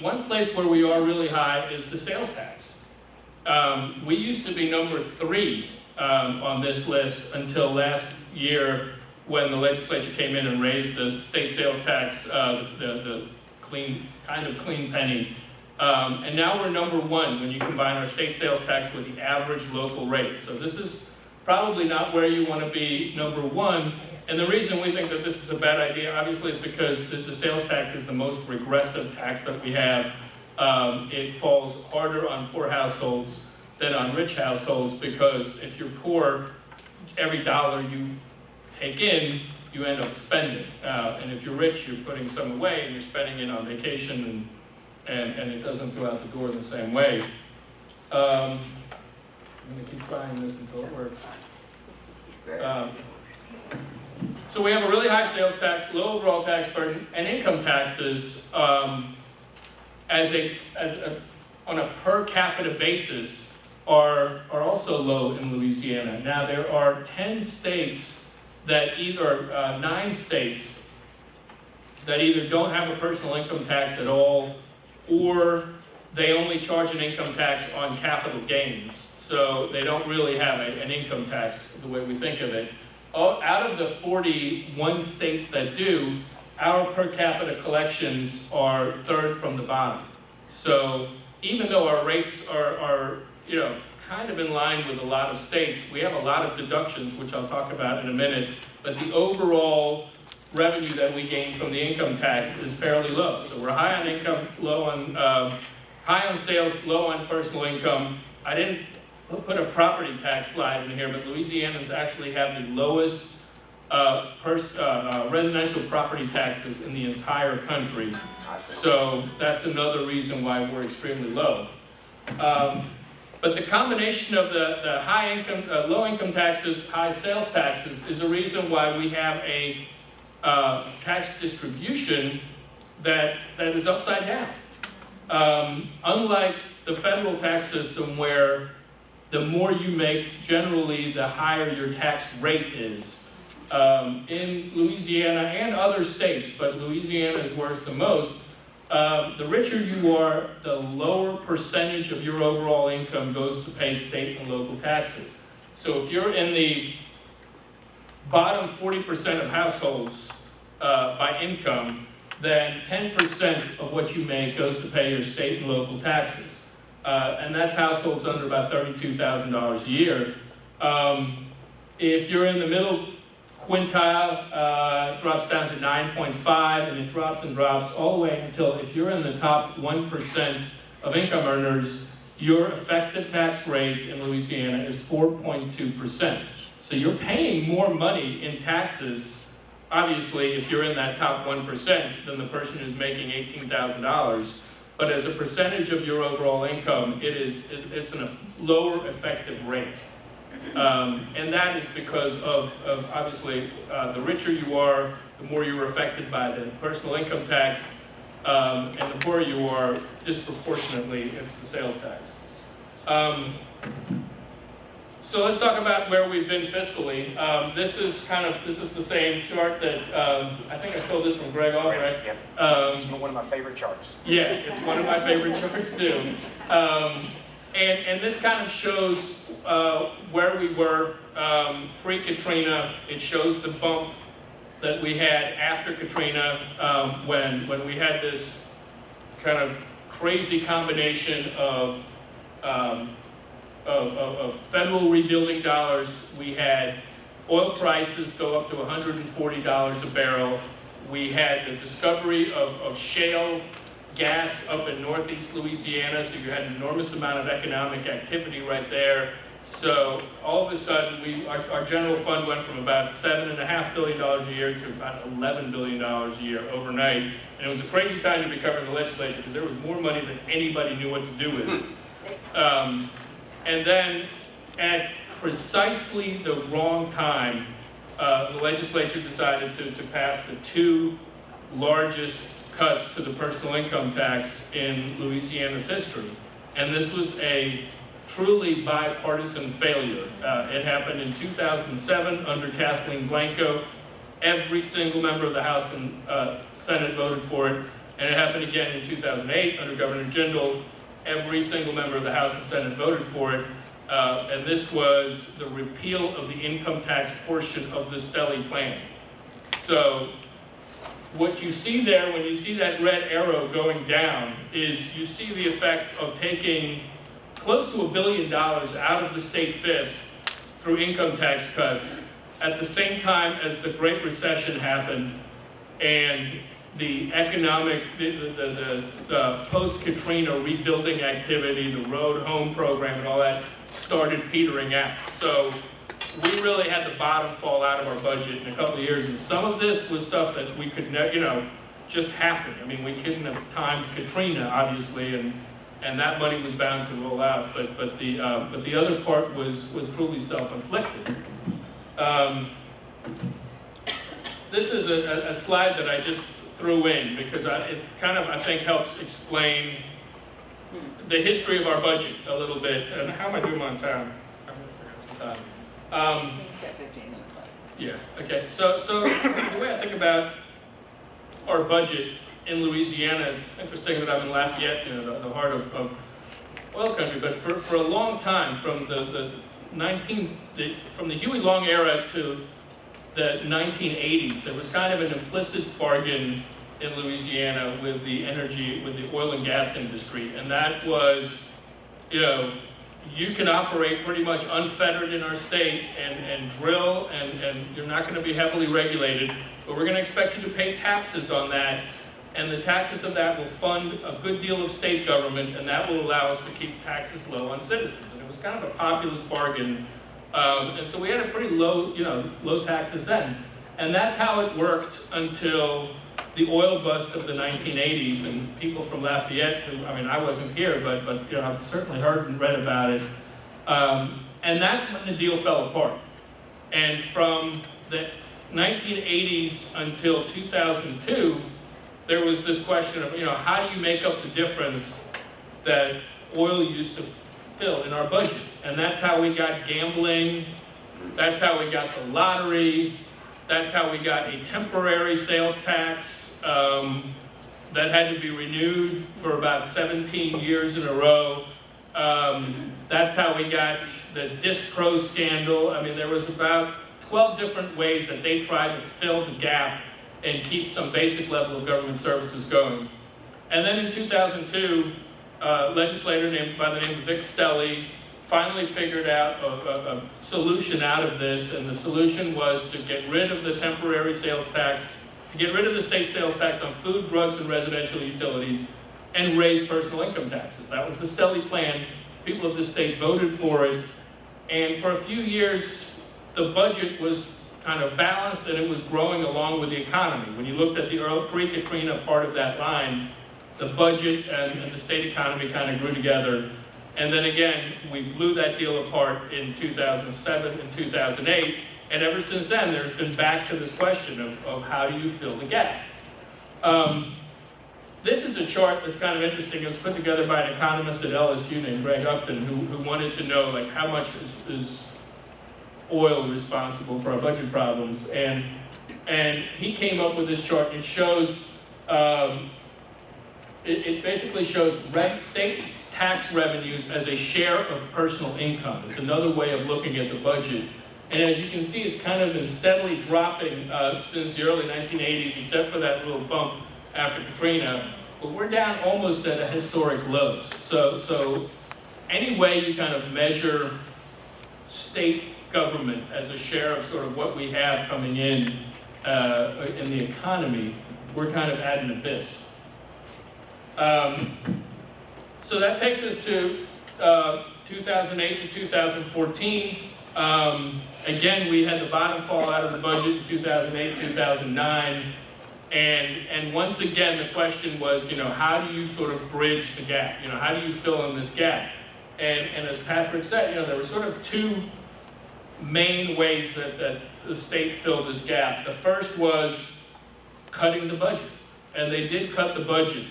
One place where we are really high is the sales tax. We used to be number 3 on this list until last year, when the legislature came in and raised the state sales tax, the clean penny. And now we're number 1 when you combine our state sales tax with the average local rate. So this is probably not where you want to be number 1. And the reason we think that this is a bad idea, obviously, is because the sales tax is the most regressive tax that we have. It falls harder on poor households than on rich households, because if you're poor, every dollar you take in, you end up spending. And if you're rich, you're putting some away and you're spending it on vacation, and it doesn't go out the door the same way. I'm going to keep trying this until it works. So we have a really high sales tax, low overall tax burden, and income taxes on a per capita basis are also low in Louisiana. Now there are 10 states that 9 states that either don't have a personal income tax at all, or they only charge an income tax on capital gains. So they don't really have an income tax the way we think of it. Out of the 41 states that do, our per capita collections are 3rd from the bottom. So even though our rates are kind of in line with a lot of states, we have a lot of deductions, which I'll talk about in a minute, but the overall revenue that we gain from the income tax is fairly low. So we're high on income, high on sales, low on personal income. I didn't put a property tax slide in here, but Louisianans actually have the lowest residential property taxes in the entire country. So that's another reason why we're extremely low. But the combination of the high income, low income taxes, high sales taxes is a reason why we have a tax distribution that is upside down. Unlike the federal tax system, where the more you make, generally, the higher your tax rate is. In Louisiana and other states, but Louisiana is worse than most, the richer you are, the lower percentage of your overall income goes to pay state and local taxes. So if you're in the bottom 40% of households by income, then 10% of what you make goes to pay your state and local taxes. And that's households under about $32,000 a year. If you're in the middle quintile, it drops down to 9.5, and it drops and drops all the way until, if you're in the top 1% of income earners, your effective tax rate in Louisiana is 4.2%. So you're paying more money in taxes, obviously, if you're in that top 1% than the person who's making $18,000. But as a percentage of your overall income, it's a lower effective rate. And that is because of obviously, the richer you are, the more you're affected by the personal income tax, and the poorer you are, disproportionately, it's the sales tax. So let's talk about where we've been fiscally. This is the same chart that, I think I stole this from Greg Albright. Yep. It's one of my favorite charts. Yeah, it's one of my favorite charts too. And this kind of shows where we were pre-Katrina. It shows the bump that we had after Katrina, when we had this kind of crazy combination of federal rebuilding dollars. We had oil prices go up to $140 a barrel. We had the discovery of shale gas up in northeast Louisiana, so you had an enormous amount of economic activity right there. So all of a sudden, our general fund went from about $7.5 billion a year to about $11 billion a year overnight. And it was a crazy time to be covering the legislature because there was more money than anybody knew what to do with. And then at precisely the wrong time, the legislature decided to pass the two largest cuts to the personal income tax in Louisiana's history. And this was a truly bipartisan failure. It happened in 2007 under Kathleen Blanco. Every single member of the House and Senate voted for it. And it happened again in 2008 under Governor Jindal. Every single member of the House and Senate voted for it. And this was the repeal of the income tax portion of the Stelly plan. So what you see there, when you see that red arrow going down, is you see the effect of taking close to $1 billion out of the state fisc through income tax cuts at the same time as the Great Recession happened and the economic, the post-Katrina rebuilding activity, the road home program and all that started petering out. So we really had the bottom fall out of our budget in a couple of years, and some of this was stuff that we could, just happen. I mean, we couldn't have timed Katrina, obviously, and that money was bound to roll out. But the other part was truly self-inflicted. This is a slide that I just threw in because it kind of, I think, helps explain the history of our budget a little bit. And how am I doing on time? You've got 15 minutes left. Yeah, okay. So the way I think about our budget in Louisiana, it's interesting that I'm in Lafayette, the heart of oil country, but for a long time, from from the Huey Long era to the 1980s, there was kind of an implicit bargain in Louisiana with the oil and gas industry, and that was, you can operate pretty much unfettered in our state and drill, and you're not going to be heavily regulated, but we're going to expect you to pay taxes on that, and the taxes of that will fund a good deal of state government, and that will allow us to keep taxes low on citizens. And it was kind of a populist bargain, and so we had a pretty low taxes then. And that's how it worked until the oil bust of the 1980s, and people from Lafayette, who, I wasn't here, but I've certainly heard and read about it. And that's when the deal fell apart. And from the 1980s until 2002, there was this question of, how do you make up the difference that oil used to fill in our budget. And that's how we got gambling, that's how we got the lottery, that's how we got a temporary sales tax that had to be renewed for about 17 years in a row. That's how we got the Disc Pro scandal. I mean, there was about 12 different ways that they tried to fill the gap and keep some basic level of government services going. And then in 2002, a legislator by the name of Vic Stelly finally figured out a solution out of this, and the solution was to get rid of the temporary sales tax, to get rid of the state sales tax on food, drugs, and residential utilities, and raise personal income taxes. That was the Stelly plan. People of the state voted for it, and for a few years, the budget was kind of balanced and it was growing along with the economy. When you looked at the pre-Katrina part of that line, the budget and the state economy kind of grew together. And then again, we blew that deal apart in 2007 and 2008. And ever since then, there's been back to this question of how do you fill the gap? This is a chart that's kind of interesting. It was put together by an economist at LSU named Greg Upton, who wanted to know like how much is oil responsible for our budget problems. And he came up with this chart. It shows, it basically shows state tax revenues as a share of personal income. It's another way of looking at the budget. And as you can see, it's kind of been steadily dropping since the early 1980s, except for that little bump after Katrina. But we're down almost at a historic lows. So any way you kind of measure state government as a share of sort of what we have coming in the economy, we're kind of at an abyss. So that takes us to 2008 to 2014. Again, we had the bottom fall out of the budget in 2008, 2009. And once again, the question was, how do you sort of bridge the gap? How do you fill in this gap? And as Patrick said, there were sort of two main ways that the state filled this gap. The first was cutting the budget. And they did cut the budget.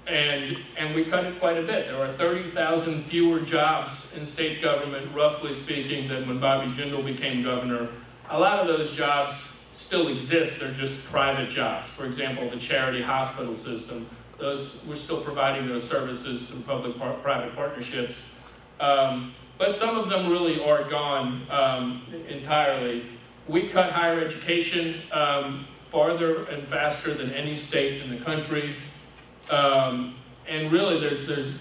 And we cut it quite a bit. There are 30,000 fewer jobs in state government, roughly speaking, than when Bobby Jindal became governor. A lot of those jobs still exist, they're just private jobs. For example, the charity hospital system, we're still providing those services through public-private partnerships. But some of them really are gone entirely. We cut higher education farther and faster than any state in the country. And really, there's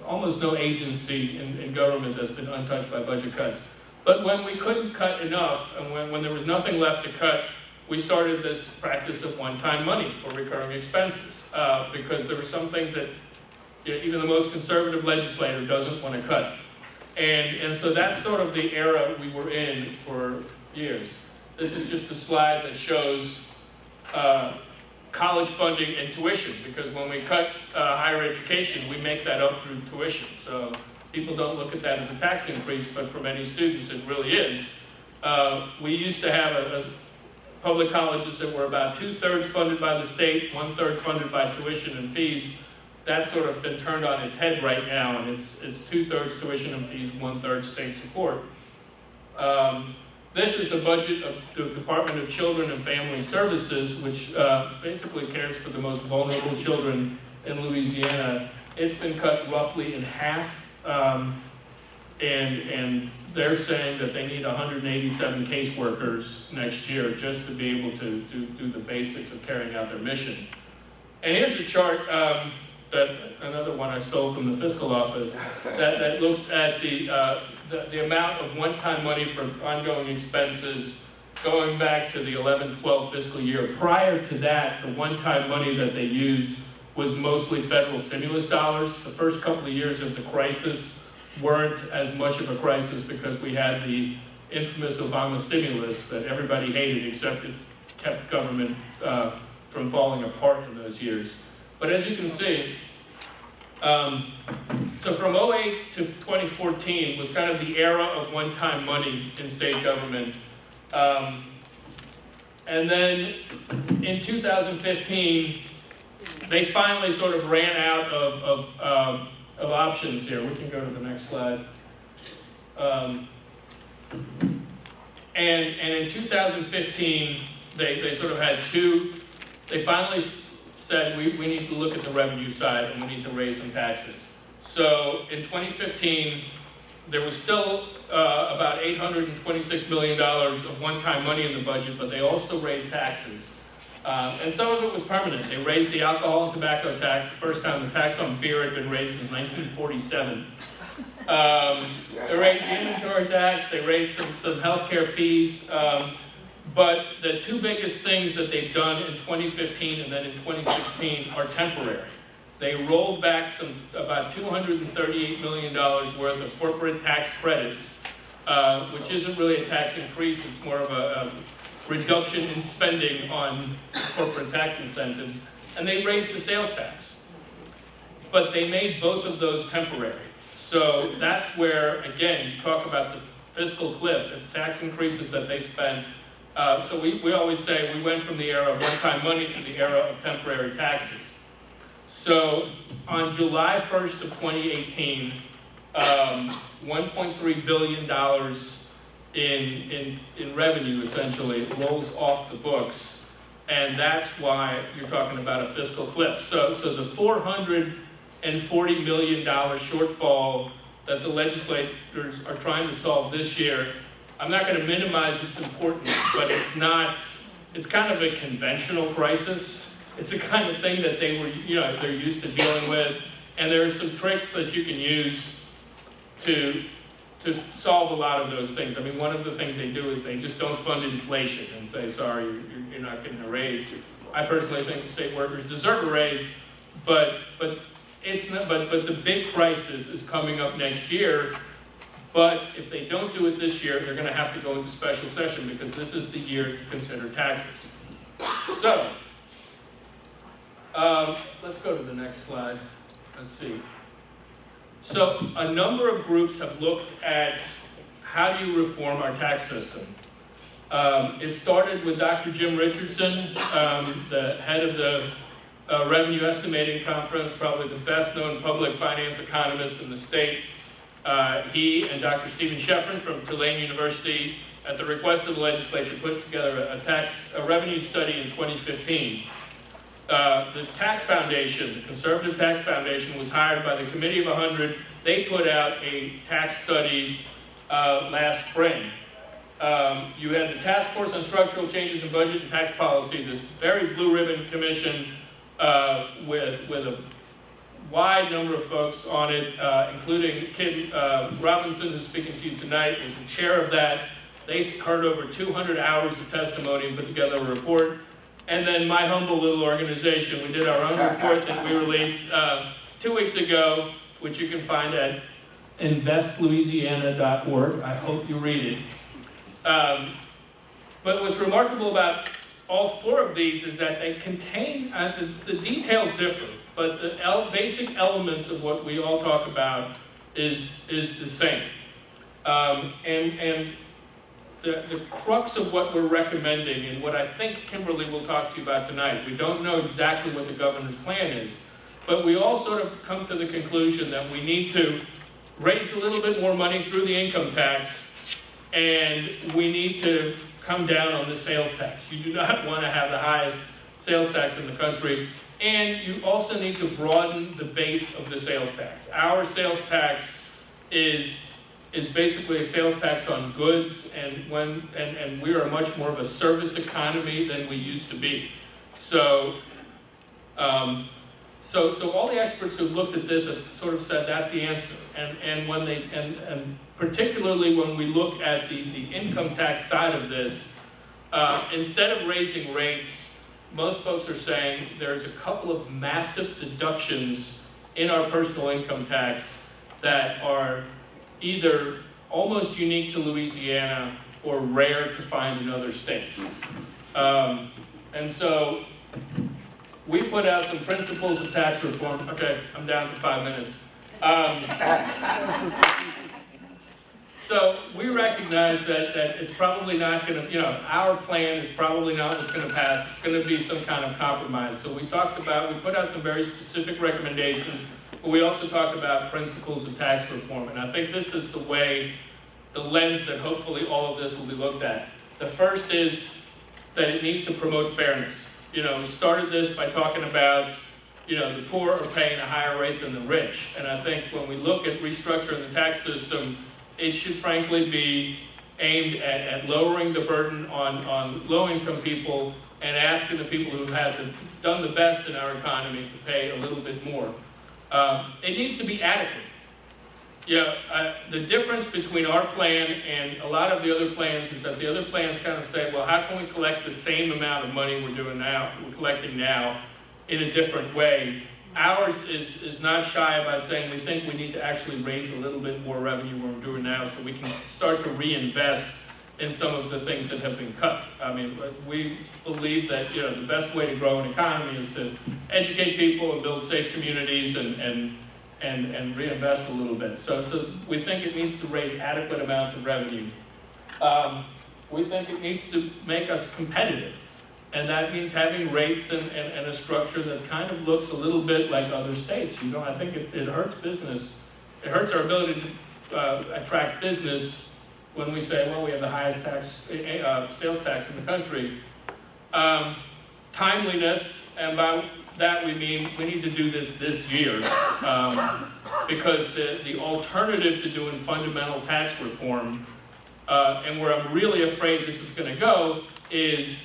almost no agency in government that's been untouched by budget cuts. But when we couldn't cut enough, and when there was nothing left to cut, we started this practice of one-time money for recurring expenses, because there were some things that even the most conservative legislator doesn't want to cut. And so that's sort of the era we were in for years. This is just a slide that shows college funding and tuition, because when we cut higher education, we make that up through tuition. So people don't look at that as a tax increase, but for many students it really is. We used to have public colleges that were about 2/3 funded by the state, 1/3 funded by tuition and fees. That's sort of been turned on its head right now, and it's 2/3 tuition and fees, 1/3 state support. This is the budget of the Department of Children and Family Services, which basically cares for the most vulnerable children in Louisiana. It's been cut roughly in half, and they're saying that they need 187 caseworkers next year just to be able to do the basics of carrying out their mission. And here's a chart, another one I stole from the fiscal office, that looks at the amount of one-time money for ongoing expenses going back to the 11-12 fiscal year. Prior to that, the one-time money that they used was mostly federal stimulus dollars. The first couple of years of the crisis weren't as much of a crisis because we had the infamous Obama stimulus that everybody hated, except it kept government from falling apart in those years. But as you can see, so from 2008 to 2014 was kind of the era of one-time money in state government. And then in 2015, they finally sort of ran out of options here. We can go to the next slide. And in 2015, they sort of had they finally said we need to look at the revenue side and we need to raise some taxes. So in 2015, there was still about $826 million of one-time money in the budget, but they also raised taxes. And some of it was permanent. They raised the alcohol and tobacco tax. The first time the tax on beer had been raised in 1947. They raised the inventory tax. They raised some healthcare fees. But the two biggest things that they've done in 2015 and then in 2016 are temporary. They rolled back about $238 million worth of corporate tax credits, which isn't really a tax increase. It's more of a reduction in spending on corporate tax incentives. And they raised the sales tax. But they made both of those temporary. So that's where, again, you talk about the fiscal cliff. It's tax increases that they spend. So we always say we went from the era of one-time money to the era of temporary taxes. So on July 1st of 2018, $1.3 billion in revenue essentially rolls off the books, and that's why you're talking about a fiscal cliff. So the $440 million shortfall that the legislators are trying to solve this year, I'm not going to minimize its importance, but it's kind of a conventional crisis. It's the kind of thing that they're used to dealing with, and there are some tricks that you can use to solve a lot of those things. I mean, one of the things they do is they just don't fund inflation and say, sorry, you're not getting a raise. I personally think the state workers deserve a raise, but it's not. But the big crisis is coming up next year. But if they don't do it this year, they're going to have to go into special session because this is the year to consider taxes. So, let's go to the next slide. Let's see. So, a number of groups have looked at how do you reform our tax system. It started with Dr. Jim Richardson, the head of the Revenue Estimating Conference, probably the best-known public finance economist in the state. He and Dr. Stephen Sheffrin from Tulane University, at the request of the legislature, put together a revenue study in 2015. The Tax Foundation, the Conservative Tax Foundation, was hired by the Committee of 100. They put out a tax study last spring. You had the Task Force on Structural Changes in Budget and Tax Policy, this very blue ribbon commission with a wide number of folks on it, including Kim Robinson, who's speaking to you tonight, was the chair of that. They heard over 200 hours of testimony and put together a report. And then my humble little organization, we did our own report that we released 2 weeks ago, which you can find at investlouisiana.org. I hope you read it. But what's remarkable about all four of these is that they contain, the details differ, but the basic elements of what we all talk about is the same. And the crux of what we're recommending, and what I think Kimberly will talk to you about tonight, we don't know exactly what the governor's plan is, but we all sort of come to the conclusion that we need to raise a little bit more money through the income tax, and we need to come down on the sales tax. You do not want to have the highest sales tax in the country, and you also need to broaden the base of the sales tax. Our sales tax is basically a sales tax on goods, and we are much more of a service economy than we used to be. So all the experts who've looked at this have sort of said that's the answer. And particularly when we look at the income tax side of this, instead of raising rates, most folks are saying there's a couple of massive deductions in our personal income tax that are either almost unique to Louisiana or rare to find in other states. And so we put out some principles of tax reform. Okay, I'm down to 5 minutes. So we recognize that it's probably not going to, our plan is probably not what's going to pass. It's going to be some kind of compromise. So we put out some very specific recommendations but we also talk about principles of tax reform. And I think this is the way, the lens that hopefully all of this will be looked at. The first is that it needs to promote fairness. We started this by talking about, the poor are paying a higher rate than the rich. And I think when we look at restructuring the tax system, it should frankly be aimed at lowering the burden on low-income people and asking the people who have done the best in our economy to pay a little bit more. It needs to be adequate. The difference between our plan and a lot of the other plans is that the other plans kind of say, well, how can we collect the same amount of money we're collecting now in a different way? Ours is not shy about saying we think we need to actually raise a little bit more revenue than we're doing now so we can start to reinvest in some of the things that have been cut. I mean, we believe that the best way to grow an economy is to educate people and build safe communities and reinvest a little bit. So we think it needs to raise adequate amounts of revenue. We think it needs to make us competitive. And that means having rates and a structure that kind of looks a little bit like other states. I think it hurts business. It hurts our ability to attract business when we say, well, we have the highest sales tax in the country. Timeliness, and by that we mean we need to do this year. Because the alternative to doing fundamental tax reform, and where I'm really afraid this is going to go, is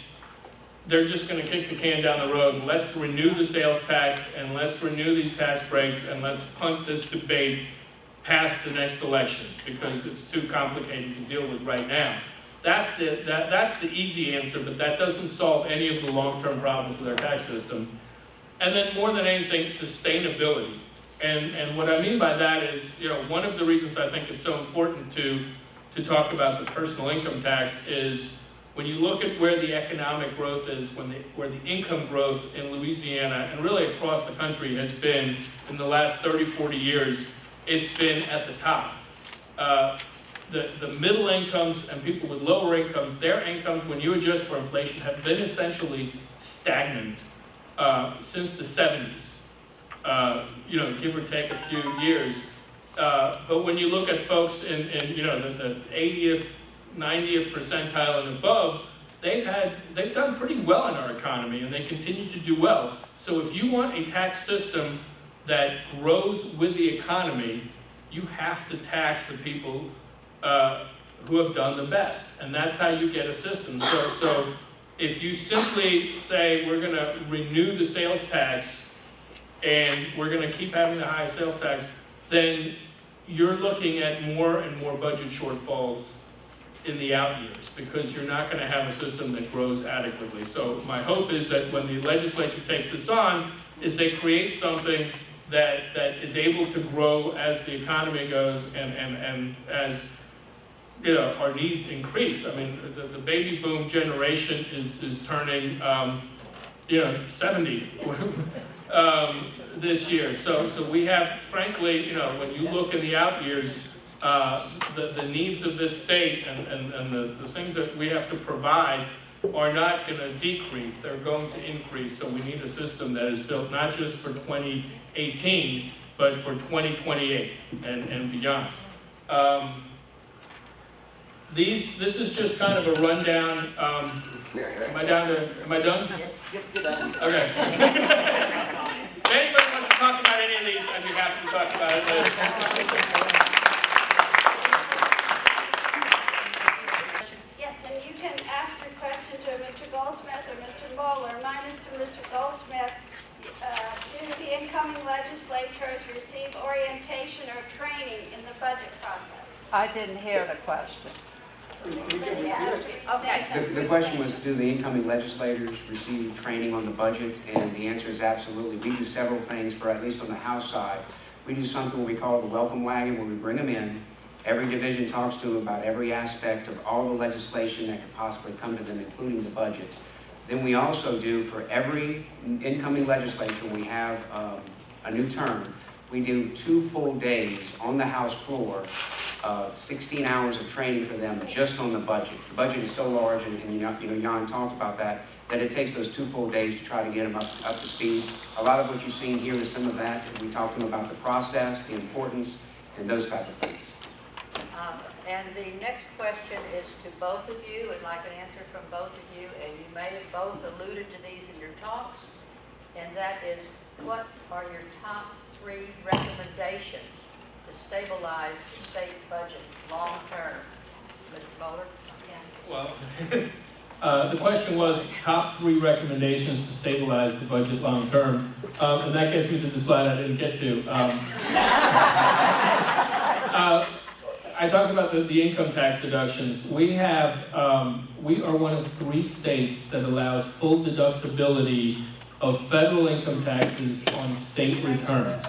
they're just going to kick the can down the road. Let's renew the sales tax, and let's renew these tax breaks, and let's punt this debate past the next election, because it's too complicated to deal with right now. That's the easy answer, but that doesn't solve any of the long-term problems with our tax system. And then more than anything, sustainability. And what I mean by that is, one of the reasons I think it's so important to talk about the personal income tax is when you look at where the economic growth is, where the income growth in Louisiana and really across the country has been in the last 30, 40 years, it's been at the top. The middle incomes and people with lower incomes, their incomes, when you adjust for inflation, have been essentially stagnant since the 70s. Give or take a few years. But when you look at folks in the 80th, 90th percentile and above, they've done pretty well in our economy, and they continue to do well. So if you want a tax system that grows with the economy, you have to tax the people who have done the best, and that's how you get a system. So if you simply say we're going to renew the sales tax and we're going to keep having the high sales tax, then you're looking at more and more budget shortfalls in the out years, because you're not going to have a system that grows adequately. So my hope is that when the legislature takes this on, is they create something that is able to grow as the economy goes and as our needs increase. I mean, the baby boom generation is turning 70 this year. So we have, frankly, when you look in the out years, the needs of this state and the things that we have to provide are not going to decrease, they're going to increase. So we need a system that is built not just for 2018, but for 2028 and beyond. This is just kind of a rundown. Am I done? Okay. If anybody wants to talk about any of these, I'd be happy to talk about it later. Yes, and you can ask your question to Mr. Goldsmith or Mr. Bowler. Mine is to Mr. Goldsmith. Do the incoming legislators receive orientation or training in the budget process? I didn't hear the question. Okay. The question was, do the incoming legislators receive training on the budget? And the answer is absolutely. We do several things for, at least on the House side. We do something we call the welcome wagon, where we bring them in. Every division talks to them about every aspect of all the legislation that could possibly come to them, including the budget. Then we also do, for every incoming legislature, we have a new term. We do 2 full days on the House floor, 16 hours of training for them just on the budget. The budget is so large, and Jan talked about that it takes those 2 full days to try to get them up to speed. A lot of what you've seen here is some of that. We talked to them about the process, the importance, and those type of things. And the next question is to both of you. I'd like an answer from both of you, and you may have both alluded to these in your talks, and that is, what are your top 3 recommendations to stabilize the state budget long term? Mr. Bowler? Well, the question was top 3 recommendations to stabilize the budget long term, and that gets me to the slide I didn't get to. I talked about the income tax deductions. We are one of 3 states that allows full deductibility of federal income taxes on state returns.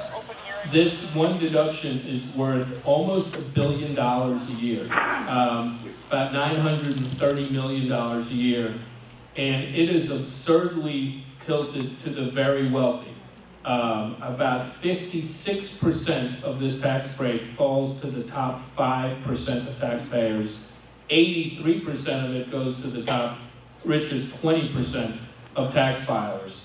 This one deduction is worth almost $1 billion a year, about $930 million a year, and it is absurdly tilted to the very wealthy. About 56% of this tax break falls to the top 5% of taxpayers. 83% of it goes to the top richest 20% of tax filers.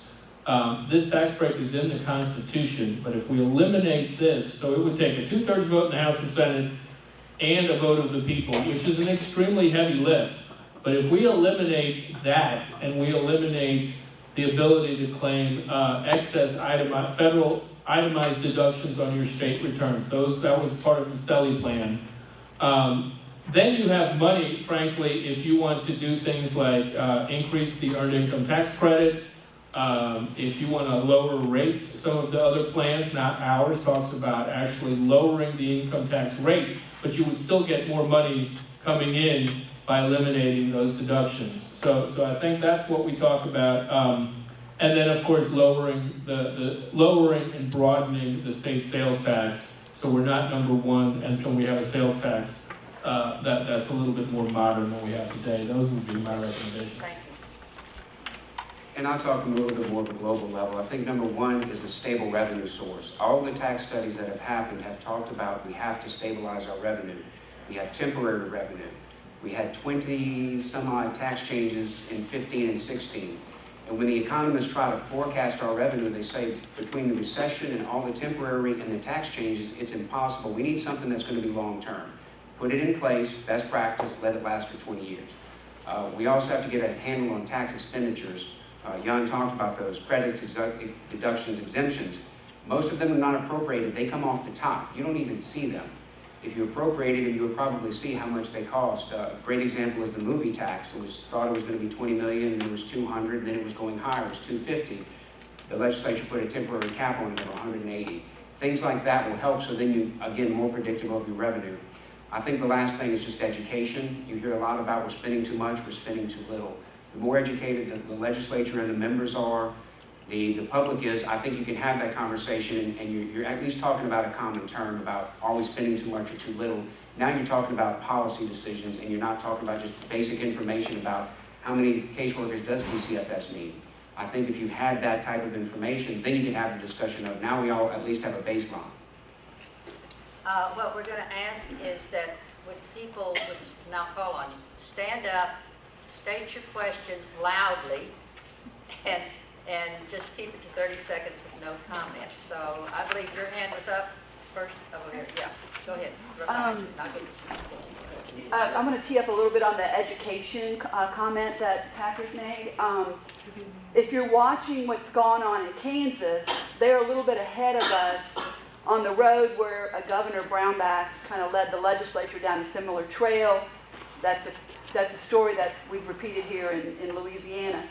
This tax break is in the Constitution, but if we eliminate this, so it would take a 2/3 vote in the House and Senate and a vote of the people, which is an extremely heavy lift. But if we eliminate that and we eliminate the ability to claim excess federal itemized deductions on your state returns, that was part of the Stelly plan. Then you have money, frankly, if you want to do things like increase the earned income tax credit, if you want to lower rates. Some of the other plans, not ours, talks about actually lowering the income tax rates, but you would still get more money coming in by eliminating those deductions. So I think that's what we talk about. And then, of course, lowering lowering and broadening the state sales tax, so we're not number 1, and so we have a sales tax that's a little bit more modern than we have today. Those would be my recommendations. Thank you. And I'll talk a little bit more at the global level. I think number 1 is a stable revenue source. All the tax studies that have happened have talked about we have to stabilize our revenue. We have temporary revenue. We had 20 some odd tax changes in 15 and 16. And when the economists try to forecast our revenue, they say between the recession and all the temporary and the tax changes, it's impossible. We need something that's going to be long term. Put it in place, best practice, let it last for 20 years. We also have to get a handle on tax expenditures. Jan talked about those credits, deductions, exemptions. Most of them are not appropriated. They come off the top. You don't even see them. If you appropriated them, you would probably see how much they cost. A great example is the movie tax. Thought it was going to be $20 million, and it was $200, and then it was going higher. It was $250. The legislature put a temporary cap on it of $180. Things like that will help, so then you, again, more predictable of your revenue. I think the last thing is just education. You hear a lot about we're spending too much, we're spending too little. The more educated the legislature and the members are, the public is, I think you can have that conversation and you're at least talking about a common term about are we spending too much or too little. Now you're talking about policy decisions and you're not talking about just basic information about how many caseworkers does DCFS need. I think if you had that type of information, then you can have the discussion of now we all at least have a baseline. What we're going to ask is that when people would now call on you, stand up, state your question loudly, and just keep it to 30 seconds with no comments. So I believe your hand was up first over here. Yeah, go ahead. I'm going to tee up a little bit on the education comment that Patrick made. If you're watching what's gone on in Kansas, they're a little bit ahead of us on the road where Governor Brownback kind of led the legislature down a similar trail. That's a story that we've repeated here in Louisiana.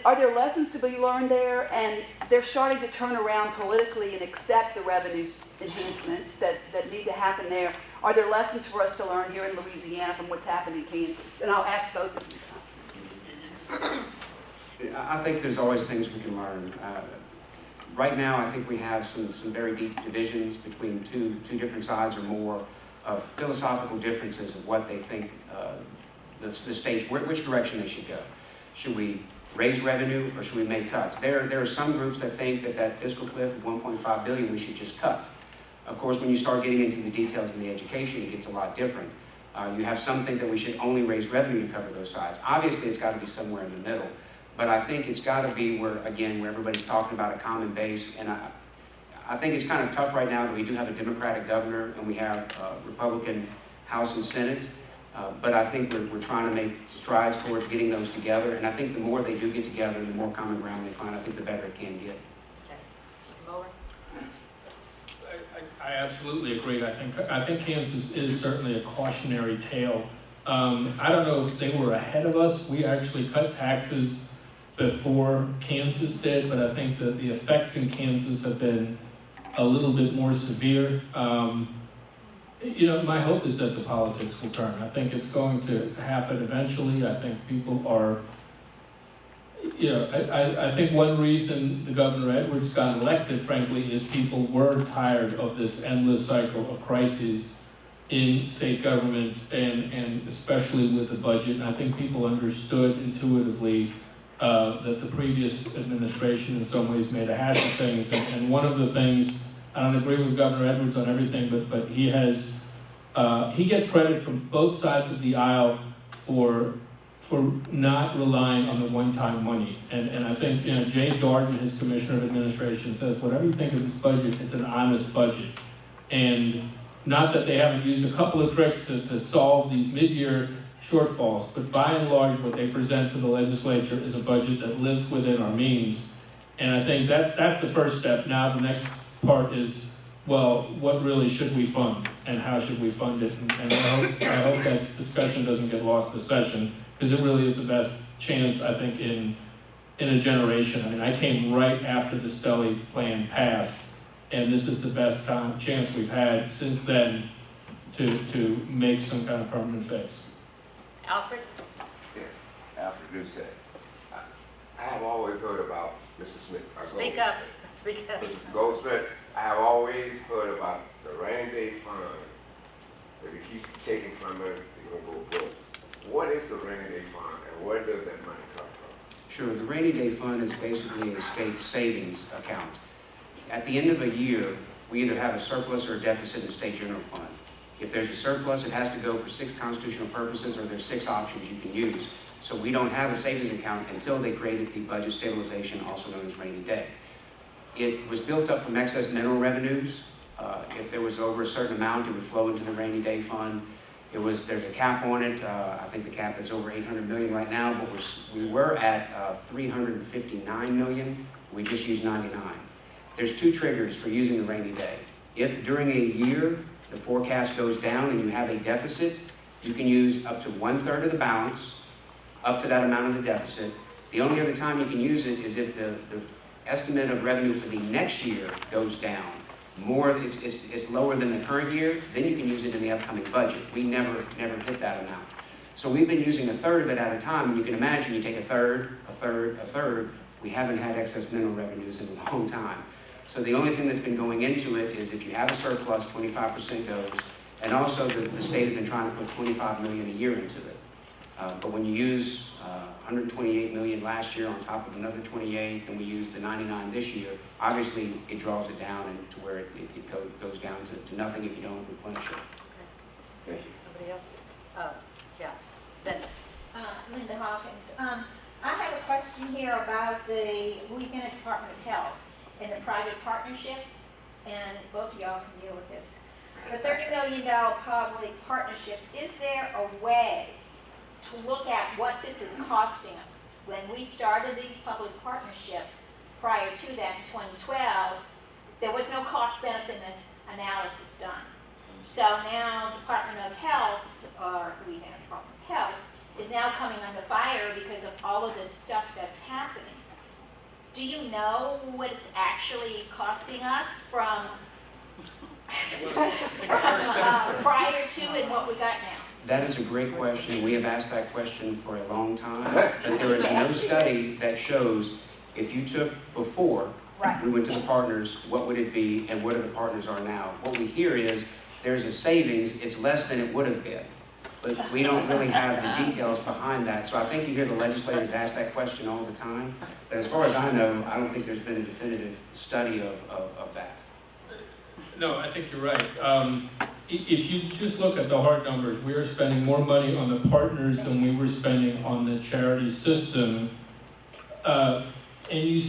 Are there lessons to be learned there? And they're starting to turn around politically and accept the revenue enhancements that need to happen there. Are there lessons for us to learn here in Louisiana from what's happened in Kansas? And I'll ask both of you. I think there's always things we can learn. Right now, I think we have some very deep divisions between two different sides or more of philosophical differences of what they think the states, which direction they should go. Should we raise revenue or should we make cuts? There are some groups that think that fiscal cliff of $1.5 billion we should just cut. Of course, when you start getting into the details in the education, it gets a lot different. You have some think that we should only raise revenue to cover those sides. Obviously, it's got to be somewhere in the middle. But I think it's got to be where, again, where everybody's talking about a common base. And I think it's kind of tough right now that we do have a Democratic governor and we have Republican House and Senate. But I think we're trying to make strides towards getting those together. And I think the more they do get together, the more common ground they find, I think the better it can get. Okay. Mr. Mueller? I absolutely agree. I think Kansas is certainly a cautionary tale. I don't know if they were ahead of us. We actually cut taxes before Kansas did, but I think that the effects in Kansas have been a little bit more severe. My hope is that the politics will turn. I think it's going to happen eventually. I think people are, I think one reason the Governor Edwards got elected, frankly, is people were tired of this endless cycle of crises in state government and especially with the budget. And I think people understood intuitively that the previous administration in some ways made a hash of things. And one of the things, I don't agree with Governor Edwards on everything, but he has, he gets credit from both sides of the aisle for not relying on the one-time money. And I think, Jay Darden, his Commissioner of Administration, says, whatever you think of this budget, it's an honest budget. And not that they haven't used a couple of tricks to solve these mid-year shortfalls, but by and large, what they present to the legislature is a budget that lives within our means. And I think that's the first step. Now the next part is, well, what really should we fund and how should we fund it? And I hope that discussion doesn't get lost this session, because it really is the best chance, I think, in a generation. I mean, I came right after the Stelly plan passed, and this is the best chance we've had since then to make some kind of permanent fix. Alfred? Yes, Alfred Doucet. I have always heard about Mr. Smith. Speak up. Speak up. Mr. Goldsmith, I have always heard about the rainy day fund. If you keep taking from it, you're going to go broke. What is the rainy day fund and where does that money come from? Sure, the rainy day fund is basically a state savings account. At the end of a year, we either have a surplus or a deficit in the state general fund. If there's a surplus, it has to go for 6 constitutional purposes, or there's 6 options you can use. So we don't have a savings account until they created the budget stabilization, also known as rainy day. It was built up from excess mineral revenues. If there was over a certain amount, it would flow into the rainy day fund. There's a cap on it. I think the cap is over $800 million right now, but we were at $359 million. We just used 99. There's 2 triggers for using the rainy day. If during a year the forecast goes down and you have a deficit, you can use up to 1/3 of the balance, up to that amount of the deficit. The only other time you can use it is if the estimate of revenue for the next year goes down. It's lower than the current year, then you can use it in the upcoming budget. We never hit that amount. So we've been using 1/3 of it at a time, and you can imagine you take 1/3, 1/3, 1/3. We haven't had excess mineral revenues in a long time. So the only thing that's been going into it is if you have a surplus, 25% goes, and also the state has been trying to put $25 million a year into it. But when you use $128 million last year on top of another 28, then we use the 99 this year, obviously it draws it down and to where it goes down to nothing if you don't replenish it. Thank you. Somebody else? Yeah. Then. Linda Hawkins. I have a question here about the Louisiana Department of Health and the private partnerships, and both of y'all can deal with this. The $30 million public partnerships, is there a way to look at what this is costing us? When we started these public partnerships prior to that in 2012, there was no cost-benefit analysis done. So now Department of Health, or Louisiana Department of Health, is now coming under fire because of all of this stuff that's happening. Do you know what it's actually costing us from prior to and what we got now? That is a great question. We have asked that question for a long time, but there is no study that shows if you took before we went to the partners, what would it be and what are the partners are now. What we hear is there's a savings, it's less than it would have been. but we don't really have the details behind that. So I think you hear the legislators ask that question all the time. But as far as I know, I don't think there's been a definitive study of that. No, I think you're right. If you just look at the hard numbers, we are spending more money on the partners than we were spending on the charity system. And you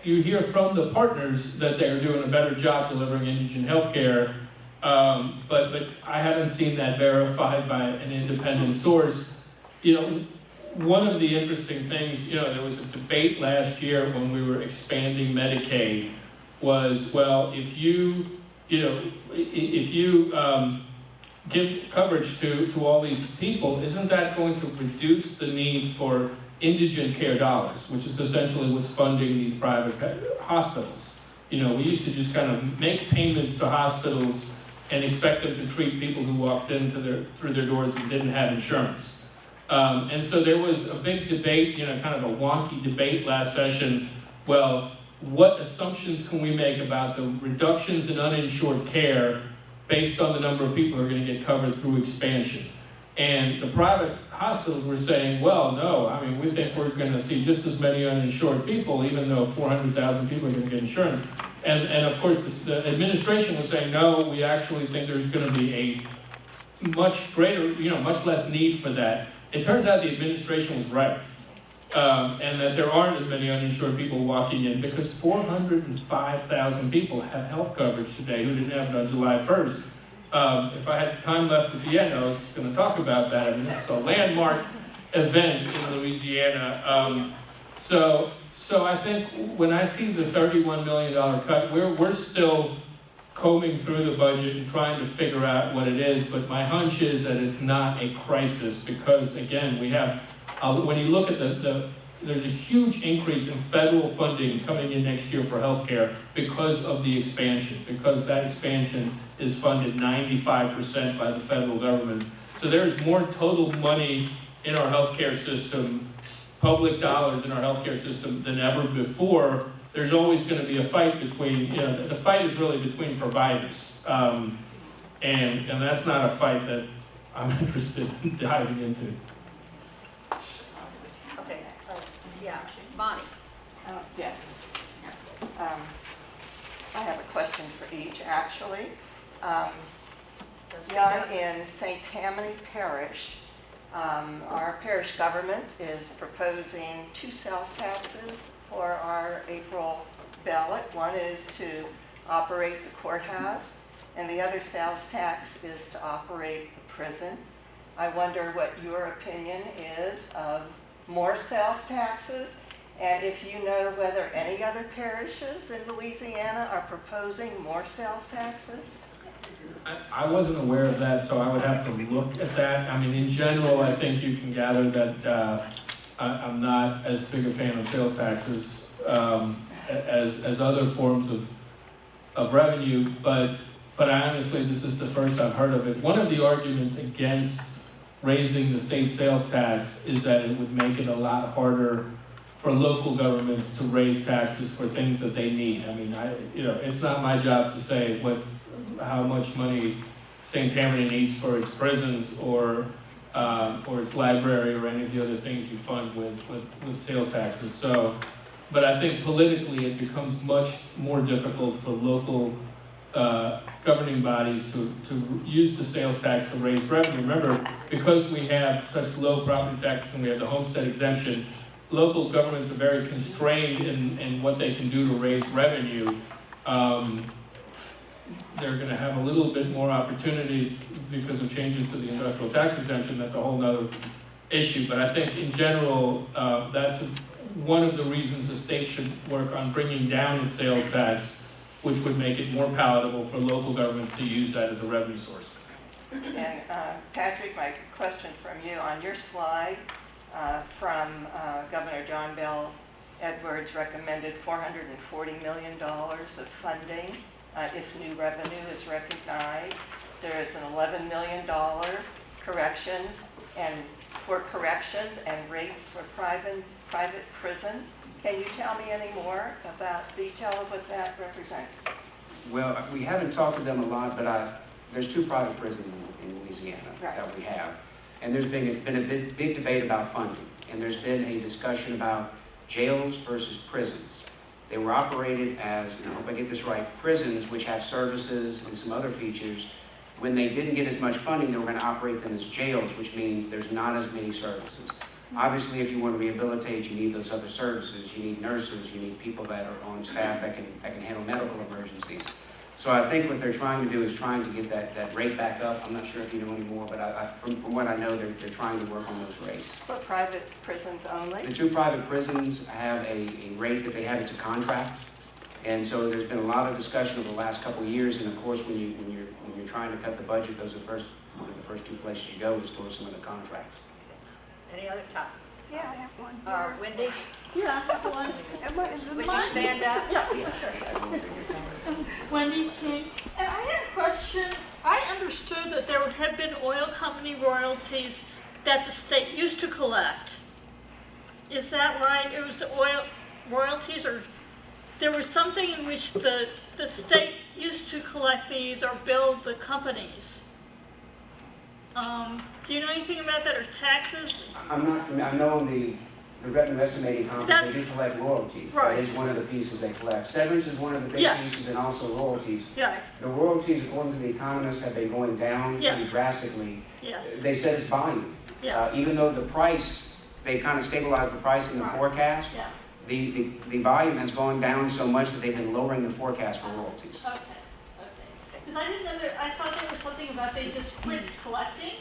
hear from the partners that they're doing a better job delivering indigent health care, but I haven't seen that verified by an independent source. You know, one of the interesting things, you know, there was a debate last year when we were expanding Medicaid, was, well, if you give coverage to all these people, isn't that going to reduce the need for indigent care dollars, which is essentially what's funding these private hospitals? You know, we used to just kind of make payments to hospitals and expect them to treat people who walked through their doors and didn't have insurance. And so there was a big debate, you know, kind of a wonky debate last session. Well, what assumptions can we make about the reductions in uninsured care based on the number of people who are going to get covered through expansion? And the private hospitals were saying, well, no, I mean, we think we're going to see just as many uninsured people, even though 400,000 people are going to get insurance. And of course, the administration was saying, no, we actually think there's going to be a much greater, you know, much less need for that. It turns out the administration was right. And that there aren't as many uninsured people walking in, because 405,000 people have health coverage today who didn't have it on July 1st. If I had time left at the end, I was going to talk about that. I mean, this is a landmark event in Louisiana. So I think when I see the $31 million cut, we're still combing through the budget and trying to figure out what it is, but my hunch is that it's not a crisis, because again, we have, when you look at there's a huge increase in federal funding coming in next year for healthcare because of the expansion, because that expansion is funded 95% by the federal government. So there's more total money in our healthcare system, public dollars in our healthcare system than ever before. There's always going to be a fight between, you know, the fight is really between providers. And that's not a fight that I'm interested in diving into. Okay, yeah, Bonnie. Yes. I have a question for each, actually. Young in St. Tammany Parish, our parish government is proposing 2 sales taxes for our April ballot. One is to operate the courthouse, and the other sales tax is to operate the prison. I wonder what your opinion is of more sales taxes, and if you know whether any other parishes in Louisiana are proposing more sales taxes. I wasn't aware of that, so I would have to look at that. I mean, in general, I think you can gather that I'm not as big a fan of sales taxes as other forms of revenue, but I honestly, this is the first I've heard of it. One of the arguments against raising the state sales tax is that it would make it a lot harder for local governments to raise taxes for things that they need. I mean, it's not my job to say how much money St. Tammany needs for its prisons or its library or any of the other things you fund with sales taxes. So, but I think politically it becomes much more difficult for local governing bodies to use the sales tax to raise revenue. Remember, because we have such low property taxes and we have the homestead exemption, local governments are very constrained in what they can do to raise revenue. They're going to have a little bit more opportunity because of changes to the industrial tax exemption. That's a whole other issue. But I think in general, that's one of the reasons the state should work on bringing down its sales tax, which would make it more palatable for local governments to use that as a revenue source. And Patrick, my question from you, on your slide from Governor John Bell Edwards recommended $440 million of funding if new revenue is recognized. There is an $11 million correction for corrections and rates for private prisons. Can you tell me any more about detail of what that represents? Well, we haven't talked to them a lot, but there's 2 private prisons in Louisiana Right. that we have. And there's been a big debate about funding. And there's been a discussion about jails versus prisons. They were operated as, and I hope I get this right, prisons which have services and some other features. When they didn't get as much funding, they were going to operate them as jails, which means there's not as many services. Obviously, if you want to rehabilitate, you need those other services. You need nurses, you need people that are on staff that can handle medical emergencies. So I think what they're trying to do is trying to get that rate back up. I'm not sure if you know any more, but from what I know, they're trying to work on those rates. For private prisons only? The two private prisons have a rate that they have, it's a contract. And so there's been a lot of discussion over the last couple of years, and of course, when you're trying to cut the budget, those are one of the first two places you go is towards some of the contracts. Any other topic? Yeah, I have one. Wendy, Yeah, I have one. would you stand up? Wendy King. And I had a question. I understood that there had been oil company royalties that the state used to collect. Is that right? It was oil royalties, or there was something in which the state used to collect these or build the companies? Do you know anything about that, or taxes? I'm not familiar. I know on the revenue estimating conference, they do collect royalties. Right. That is one of the pieces they collect. Severance is one of the big Yes. pieces, and also royalties. Yeah, The royalties, according to the economists, have been going down pretty Yes. drastically. yes, They said it's volume. yeah, Even though the price, they kind of stabilized the price in the Right. forecast, yeah. the volume has gone down so much that they've been lowering the forecast for royalties. Okay, okay. Because I didn't know that, I thought there was something about they just quit collecting.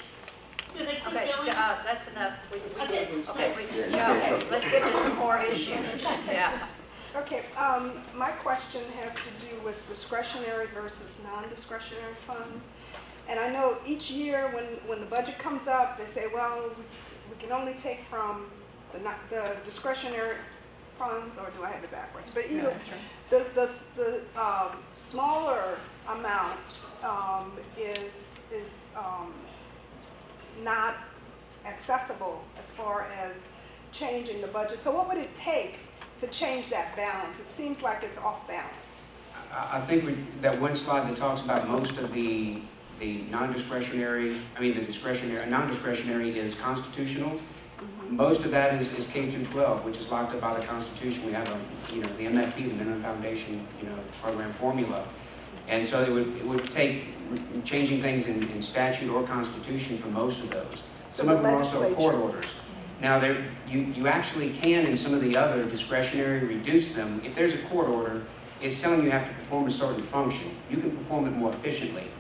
Did they quit Okay, billing? that's enough. Okay. Okay, let's get to some more issues. Yeah. Okay, my question has to do with discretionary versus non-discretionary funds. And I know each year when the budget comes up, they say, well, we can only take from the discretionary funds, or do I have it backwards? But either, the smaller amount is not accessible as far as changing the budget. So what would it take to change that balance? It seems like it's off balance. I think that one slide that talks about most of the non-discretionary, non-discretionary is constitutional. Most of that is K through 12, which is locked up by the Constitution. We have the MFP, the Minimum Foundation, program formula. And so it would take changing things in statute or constitution for most of those. Some of them are also court orders. Now, you actually can, in some of the other discretionary, reduce them. If there's a court order, it's telling you have to perform a certain function. You can perform it more efficiently.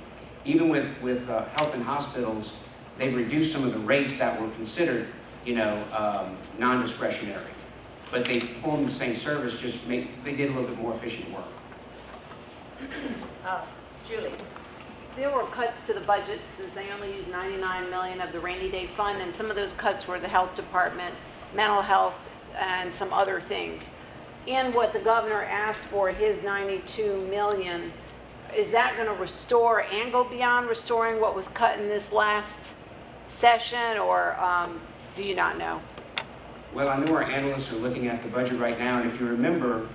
Even with health and hospitals, they've reduced some of the rates that were considered, non-discretionary. But they performed the same service, they did a little bit more efficient work. Julie. There were cuts to the budget since they only used $99 million of the rainy day fund, and some of those cuts were the health department, mental health, and some other things. And what the governor asked for, his $92 million, is that going to restore and go beyond restoring what was cut in this last session, or do you not know? Well, I know our analysts are looking at the budget right now, and if you remember,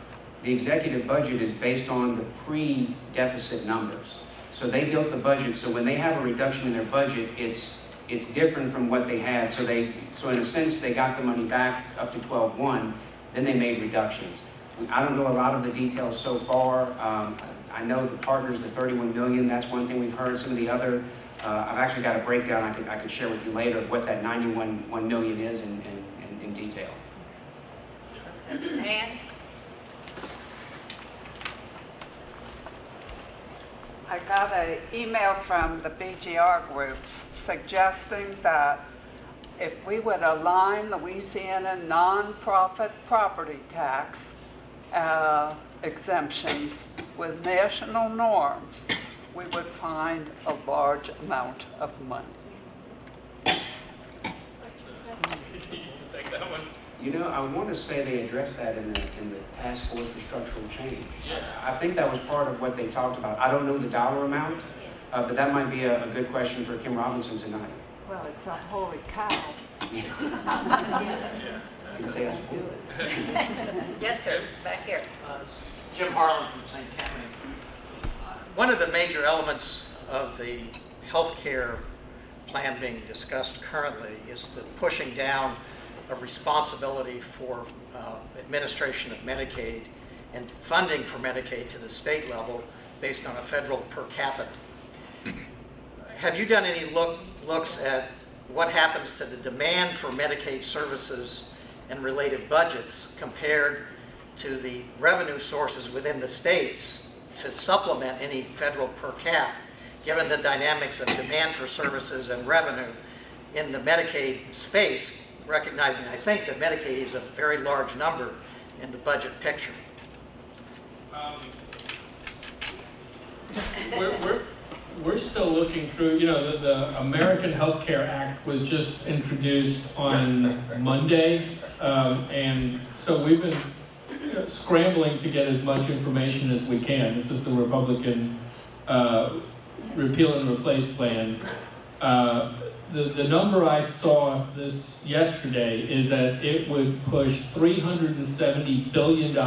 the executive budget is based on the pre-deficit numbers. So they built the budget, so when they have a reduction in their budget, it's different from what they had. So in a sense, they got the money back up to 12.1, then they made reductions. I don't know a lot of the details so far. I know the partners, the 31 million, that's one thing we've heard. Some of the other, I've actually got a breakdown I could share with you later of what that 91 million is in detail. Ann? I got an email from the BGR groups suggesting that if we would align Louisiana nonprofit property tax exemptions with national norms, we would find a large amount of money. Take that one. I want to say they addressed that in the task force for structural change. Yeah. I think that was part of what they talked about. I don't know the dollar amount, but that might be a good question for Kim Robinson tonight. Well, it's a holy cow. You can say I support it. Yes, sir. Back here. Jim Harlan from St. Tammany. One of the major elements of the healthcare plan being discussed currently is the pushing down of responsibility for administration of Medicaid and funding for Medicaid to the state level based on a federal per capita. Have you done any looks at what happens to the demand for Medicaid services and related budgets compared to the revenue sources within the states to supplement any federal per cap, given the dynamics of demand for services and revenue in the Medicaid space, recognizing, I think, that Medicaid is a very large number in the budget picture? We're still looking through, you know, the American Health Care Act was just introduced on Monday, and so we've been scrambling to get as much information as we can. This is the Republican repeal and replace plan. The number I saw this yesterday is that it would push $370 billion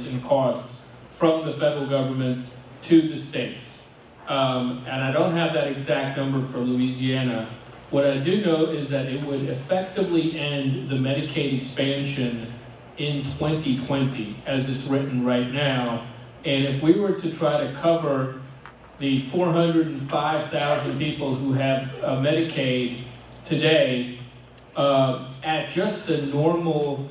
in costs from the federal government to the states. And I don't have that exact number for Louisiana. What I do know is that it would effectively end the Medicaid expansion in 2020, as it's written right now. And if we were to try to cover the 405,000 people who have Medicaid today at just the normal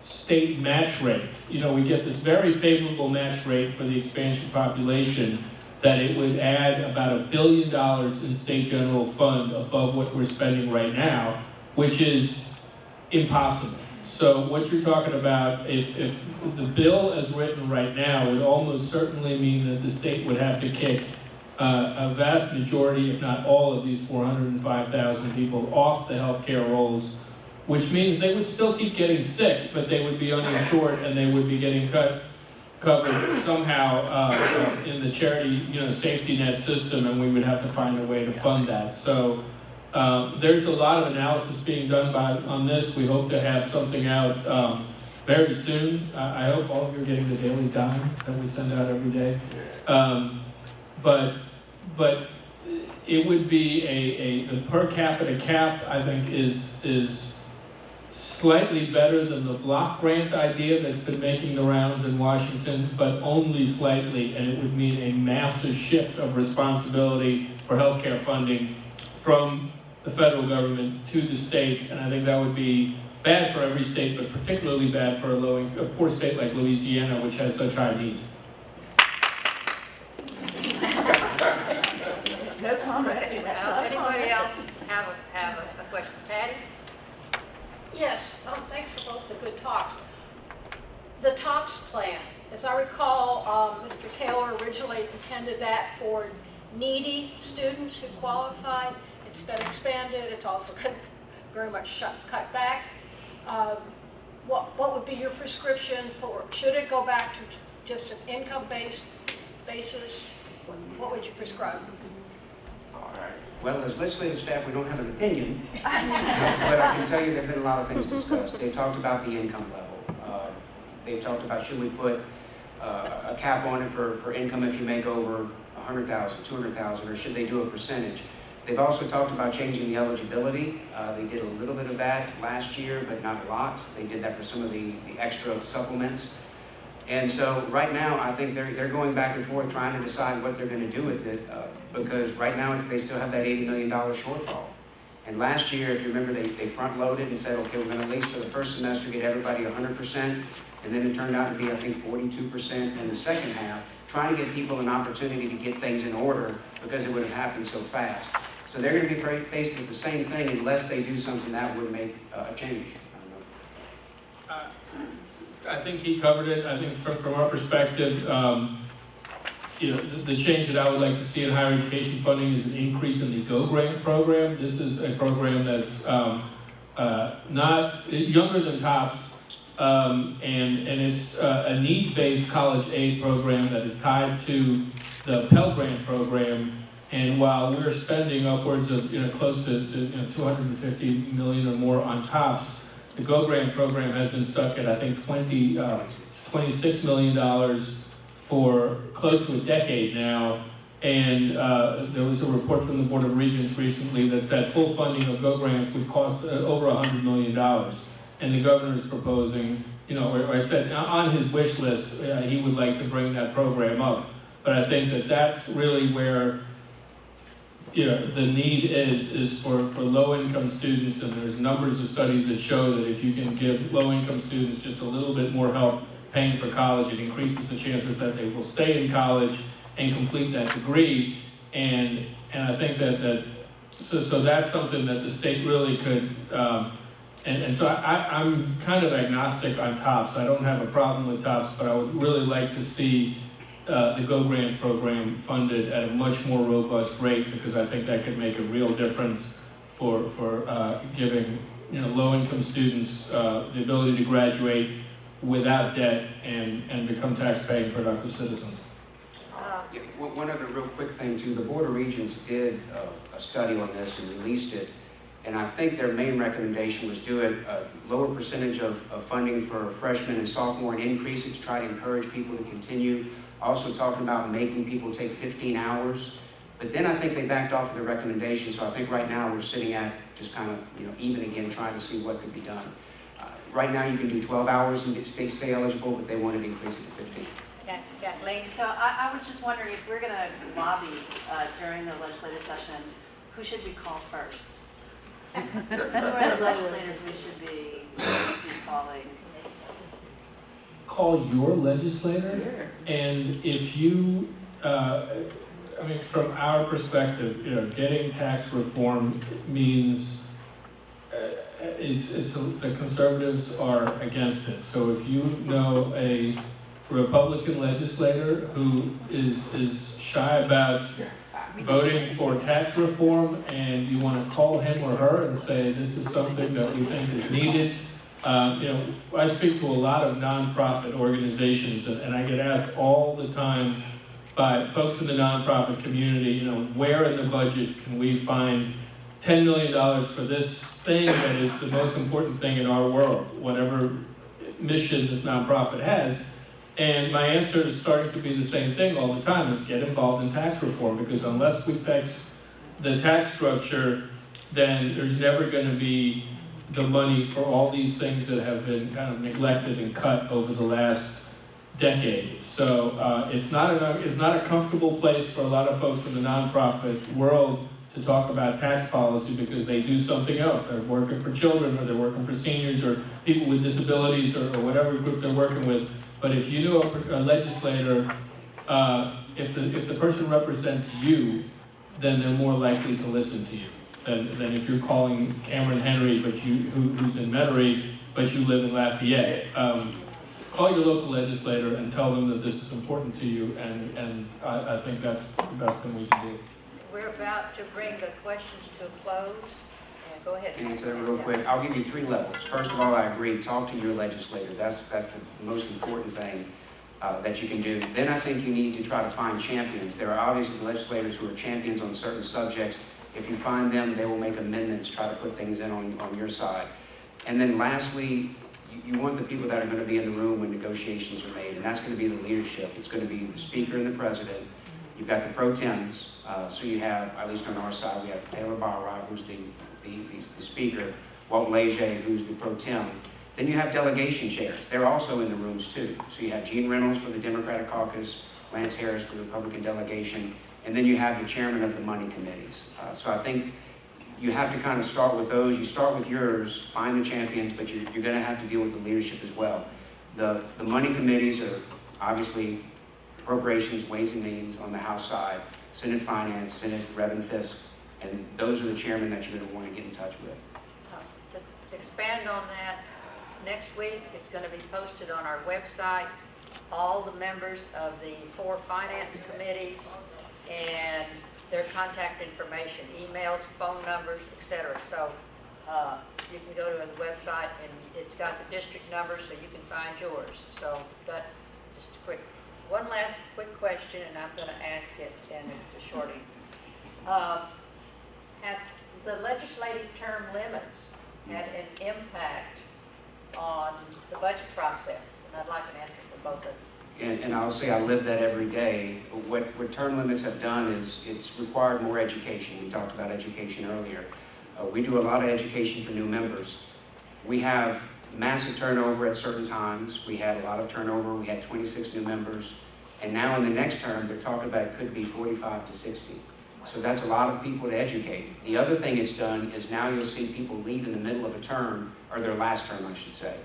state match rate, you know, we get this very favorable match rate for the expansion population, that it would add about $1 billion in state general fund above what we're spending right now, which is impossible. So what you're talking about, if the bill as written right now would almost certainly mean that the state would have to kick a vast majority, if not all, of these 405,000 people off the healthcare rolls, which means they would still keep getting sick, but they would be uninsured and they would be getting covered somehow in the charity, you know, safety net system, and we would have to find a way to fund that. So there's a lot of analysis being done on this. We hope to have something out very soon. I hope all of you are getting the Daily Dime that we send out every day. But it would be a per capita cap, I think, is slightly better than the block grant idea that's been making the rounds in Washington, but only slightly, and it would mean a massive shift of responsibility for healthcare funding from the federal government to the states, and I think that would be bad for every state, but particularly bad for a poor state like Louisiana, which has such high need. No comment. Anybody else have a question? Patty? Yes, thanks for both the good talks. The TOPS plan, as I recall, Mr. Taylor originally intended that for needy students who qualified. It's been expanded. It's also been very much cut back. What would be your prescription for, should it go back to just an income-based basis? What would you prescribe? All right. Well, as legislative staff, we don't have an opinion, but I can tell you there have been a lot of things discussed. They talked about the income level. They talked about should we put a cap on it for income if you make over 100,000, 200,000, or should they do a percentage? They've also talked about changing the eligibility. They did a little bit of that last year, but not a lot. They did that for some of the extra supplements. And so right now, I think they're going back and forth trying to decide what they're going to do with it, because right now they still have that $80 million shortfall. And last year, if you remember, they front-loaded and said, okay, we're going to at least for the first semester get everybody 100%, and then it turned out to be, I think, 42% in the second half, trying to give people an opportunity to get things in order because it would have happened so fast. So they're going to be faced with the same thing unless they do something that would make a change. I think he covered it. I think from our perspective, you know, the change that I would like to see in higher education funding is an increase in the GO grant program. This is a program that's not younger than TOPS, and it's a need-based college aid program that is tied to the Pell Grant program. And while we're spending upwards of close to $250 million or more on TOPS, the GO grant program has been stuck at, I think, $26 million for close to a decade now. And there was a report from the Board of Regents recently that said full funding of GO grants would cost over $100 million. And the governor is proposing, or I said on his wish list, he would like to bring that program up. But I think that that's really where the need is for low-income students, and there's numbers of studies that show that if you can give low-income students just a little bit more help paying for college, it increases the chances that they will stay in college and complete that degree. And I think so that's something that the state really could, and so I'm kind of agnostic on TOPS. I don't have a problem with TOPS, but I would really like to see the GO grant program funded at a much more robust rate, because I think that could make a real difference for giving low-income students the ability to graduate without debt and become tax-paying productive citizens. Yeah, one other real quick thing too, the Board of Regents did a study on this and released it, and I think their main recommendation was do a lower percentage of funding for freshmen and sophomore and increase it to try to encourage people to continue. Also talking about making people take 15 hours, but then I think they backed off of the recommendation, so I think right now we're sitting at just kind of even again, trying to see what could be done. Right now you can do 12 hours and stay eligible, but they wanted to increase it to 15. Kathleen? So I was just wondering if we're going to lobby during the legislative session, who should we call first? Who are the legislators we should be calling? Call your legislator, and if you, from our perspective, getting tax reform means the conservatives are against it. So if you know a Republican legislator who is shy about voting for tax reform, and you want to call him or her and say this is something that we think is needed. I speak to a lot of nonprofit organizations, and I get asked all the time by folks in the nonprofit community, where in the budget can we find $10 million for this thing that is the most important thing in our world, whatever mission this nonprofit has. And my answer is starting to be the same thing all the time, is get involved in tax reform, because unless we fix the tax structure, then there's never going to be the money for all these things that have been kind of neglected and cut over the last decade. So it's not a comfortable place for a lot of folks in the nonprofit world to talk about tax policy, because they do something else. They're working for children, or they're working for seniors, or people with disabilities, or whatever group they're working with. But if you know a legislator, if the person represents you, then they're more likely to listen to you than if you're calling Cameron Henry, but who's in Metairie, but you live in Lafayette. Call your local legislator and tell them that this is important to you, and I think that's the best thing we can do. We're about to bring the questions to a close. Go ahead. Can I answer that real quick? I'll give you 3 levels. First of all, I agree, talk to your legislator. That's the most important thing that you can do. Then I think you need to try to find champions. There are obviously legislators who are champions on certain subjects. If you find them, they will make amendments, try to put things in on your side. And then lastly, you want the people that are going to be in the room when negotiations are made, and that's going to be the leadership. It's going to be the speaker and the president. You've got the pro tems, so you have, at least on our side, we have Taylor Barrott, who's the speaker, Walt Leger, who's the pro tem. Then you have delegation chairs. They're also in the rooms too. So you have Gene Reynolds for the Democratic caucus, Lance Harris for the Republican delegation, and then you have the chairman of the money committees. So I think you have to kind of start with those. You start with yours, find the champions, but you're going to have to deal with the leadership as well. The money committees are obviously appropriations, ways and means on the House side, Senate Finance, Senate Rev and Fisc, and those are the chairmen that you're going to want to get in touch with. To expand on that, next week it's going to be posted on our website, all the members of the 4 finance committees and their contact information, emails, phone numbers, etc. So you can go to the website and it's got the district numbers so you can find yours. So that's just a quick, one last quick question, and I'm going to ask it, and it's a shorty. Have the legislative term limits had an impact on the budget process? And I'd like an answer for both of you. and I'll say I live that every day. What term limits have done is it's required more education. We talked about education earlier. We do a lot of education for new members. We have massive turnover at certain times. We had a lot of turnover. We had 26 new members. And now in the next term, they're talking about it could be 45 to 60. So that's a lot of people to educate. The other thing it's done is now you'll see people leave in the middle of a term, or their last term, I should say,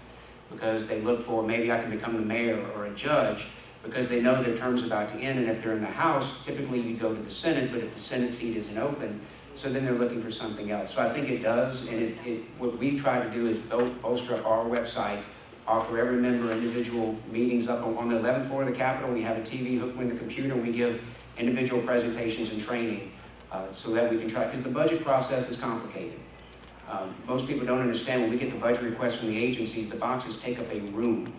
because they look for, maybe I can become the mayor or a judge, because they know their term's about to end. And if they're in the House, typically you go to the Senate, but if the Senate seat isn't open, so then they're looking for something else. So I think it does, and what we try to do is bolster up our website, offer every member individual meetings up on the 11th floor of the Capitol. We have a TV hooked with the computer, and we give individual presentations and training so that we can try, because the budget process is complicated. Most people don't understand when we get the budget requests from the agencies, the boxes take up a room.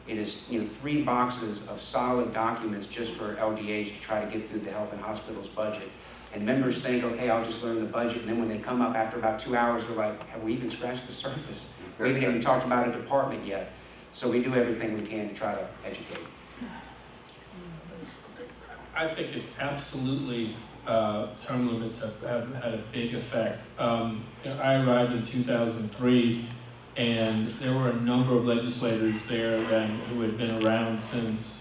It is 3 boxes of solid documents just for LDH to try to get through the health and hospitals budget. And members think, okay, I'll just learn the budget, and then when they come up after about 2 hours, they're like, have we even scratched the surface? We haven't even talked about a department yet. So we do everything we can to try to educate. I think it's absolutely, term limits have had a big effect. I arrived in 2003, and there were a number of legislators there then who had been around since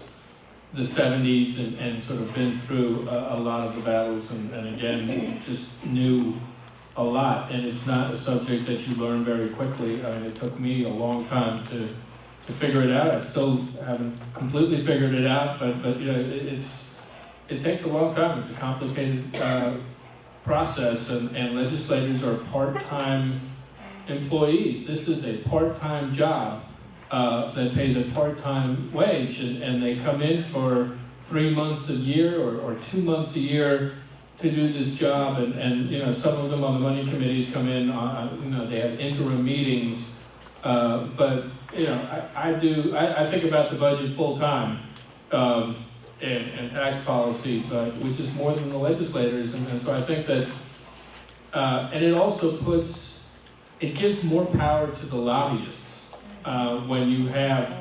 the 70s and sort of been through a lot of the battles, and again, just knew a lot. And it's not a subject that you learn very quickly. I mean, it took me a long time to figure it out. I still haven't completely figured it out, but it takes a long time. It's a complicated process, and legislators are part-time employees. This is a part-time job that pays a part-time wage, and they come in for 3 months a year or 2 months a year to do this job, and some of them on the money committees come in on, they have interim meetings, but I think about the budget full-time and tax policy, but which is more than the legislators, and so I think that, and it also gives more power to the lobbyists when you have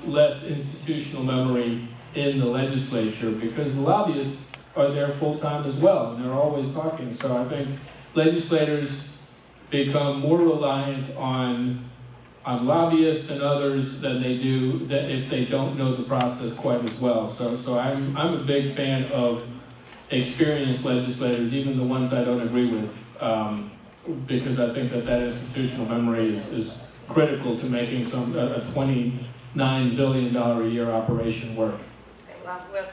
less institutional memory in the legislature, because the lobbyists are there full-time as well, and they're always talking. So I think legislators become more reliant on lobbyists and others than they do if they don't know the process quite as well. So I'm a big fan of experienced legislators, even the ones I don't agree with, because I think that institutional memory is critical to making a $29 billion a year operation work. Well,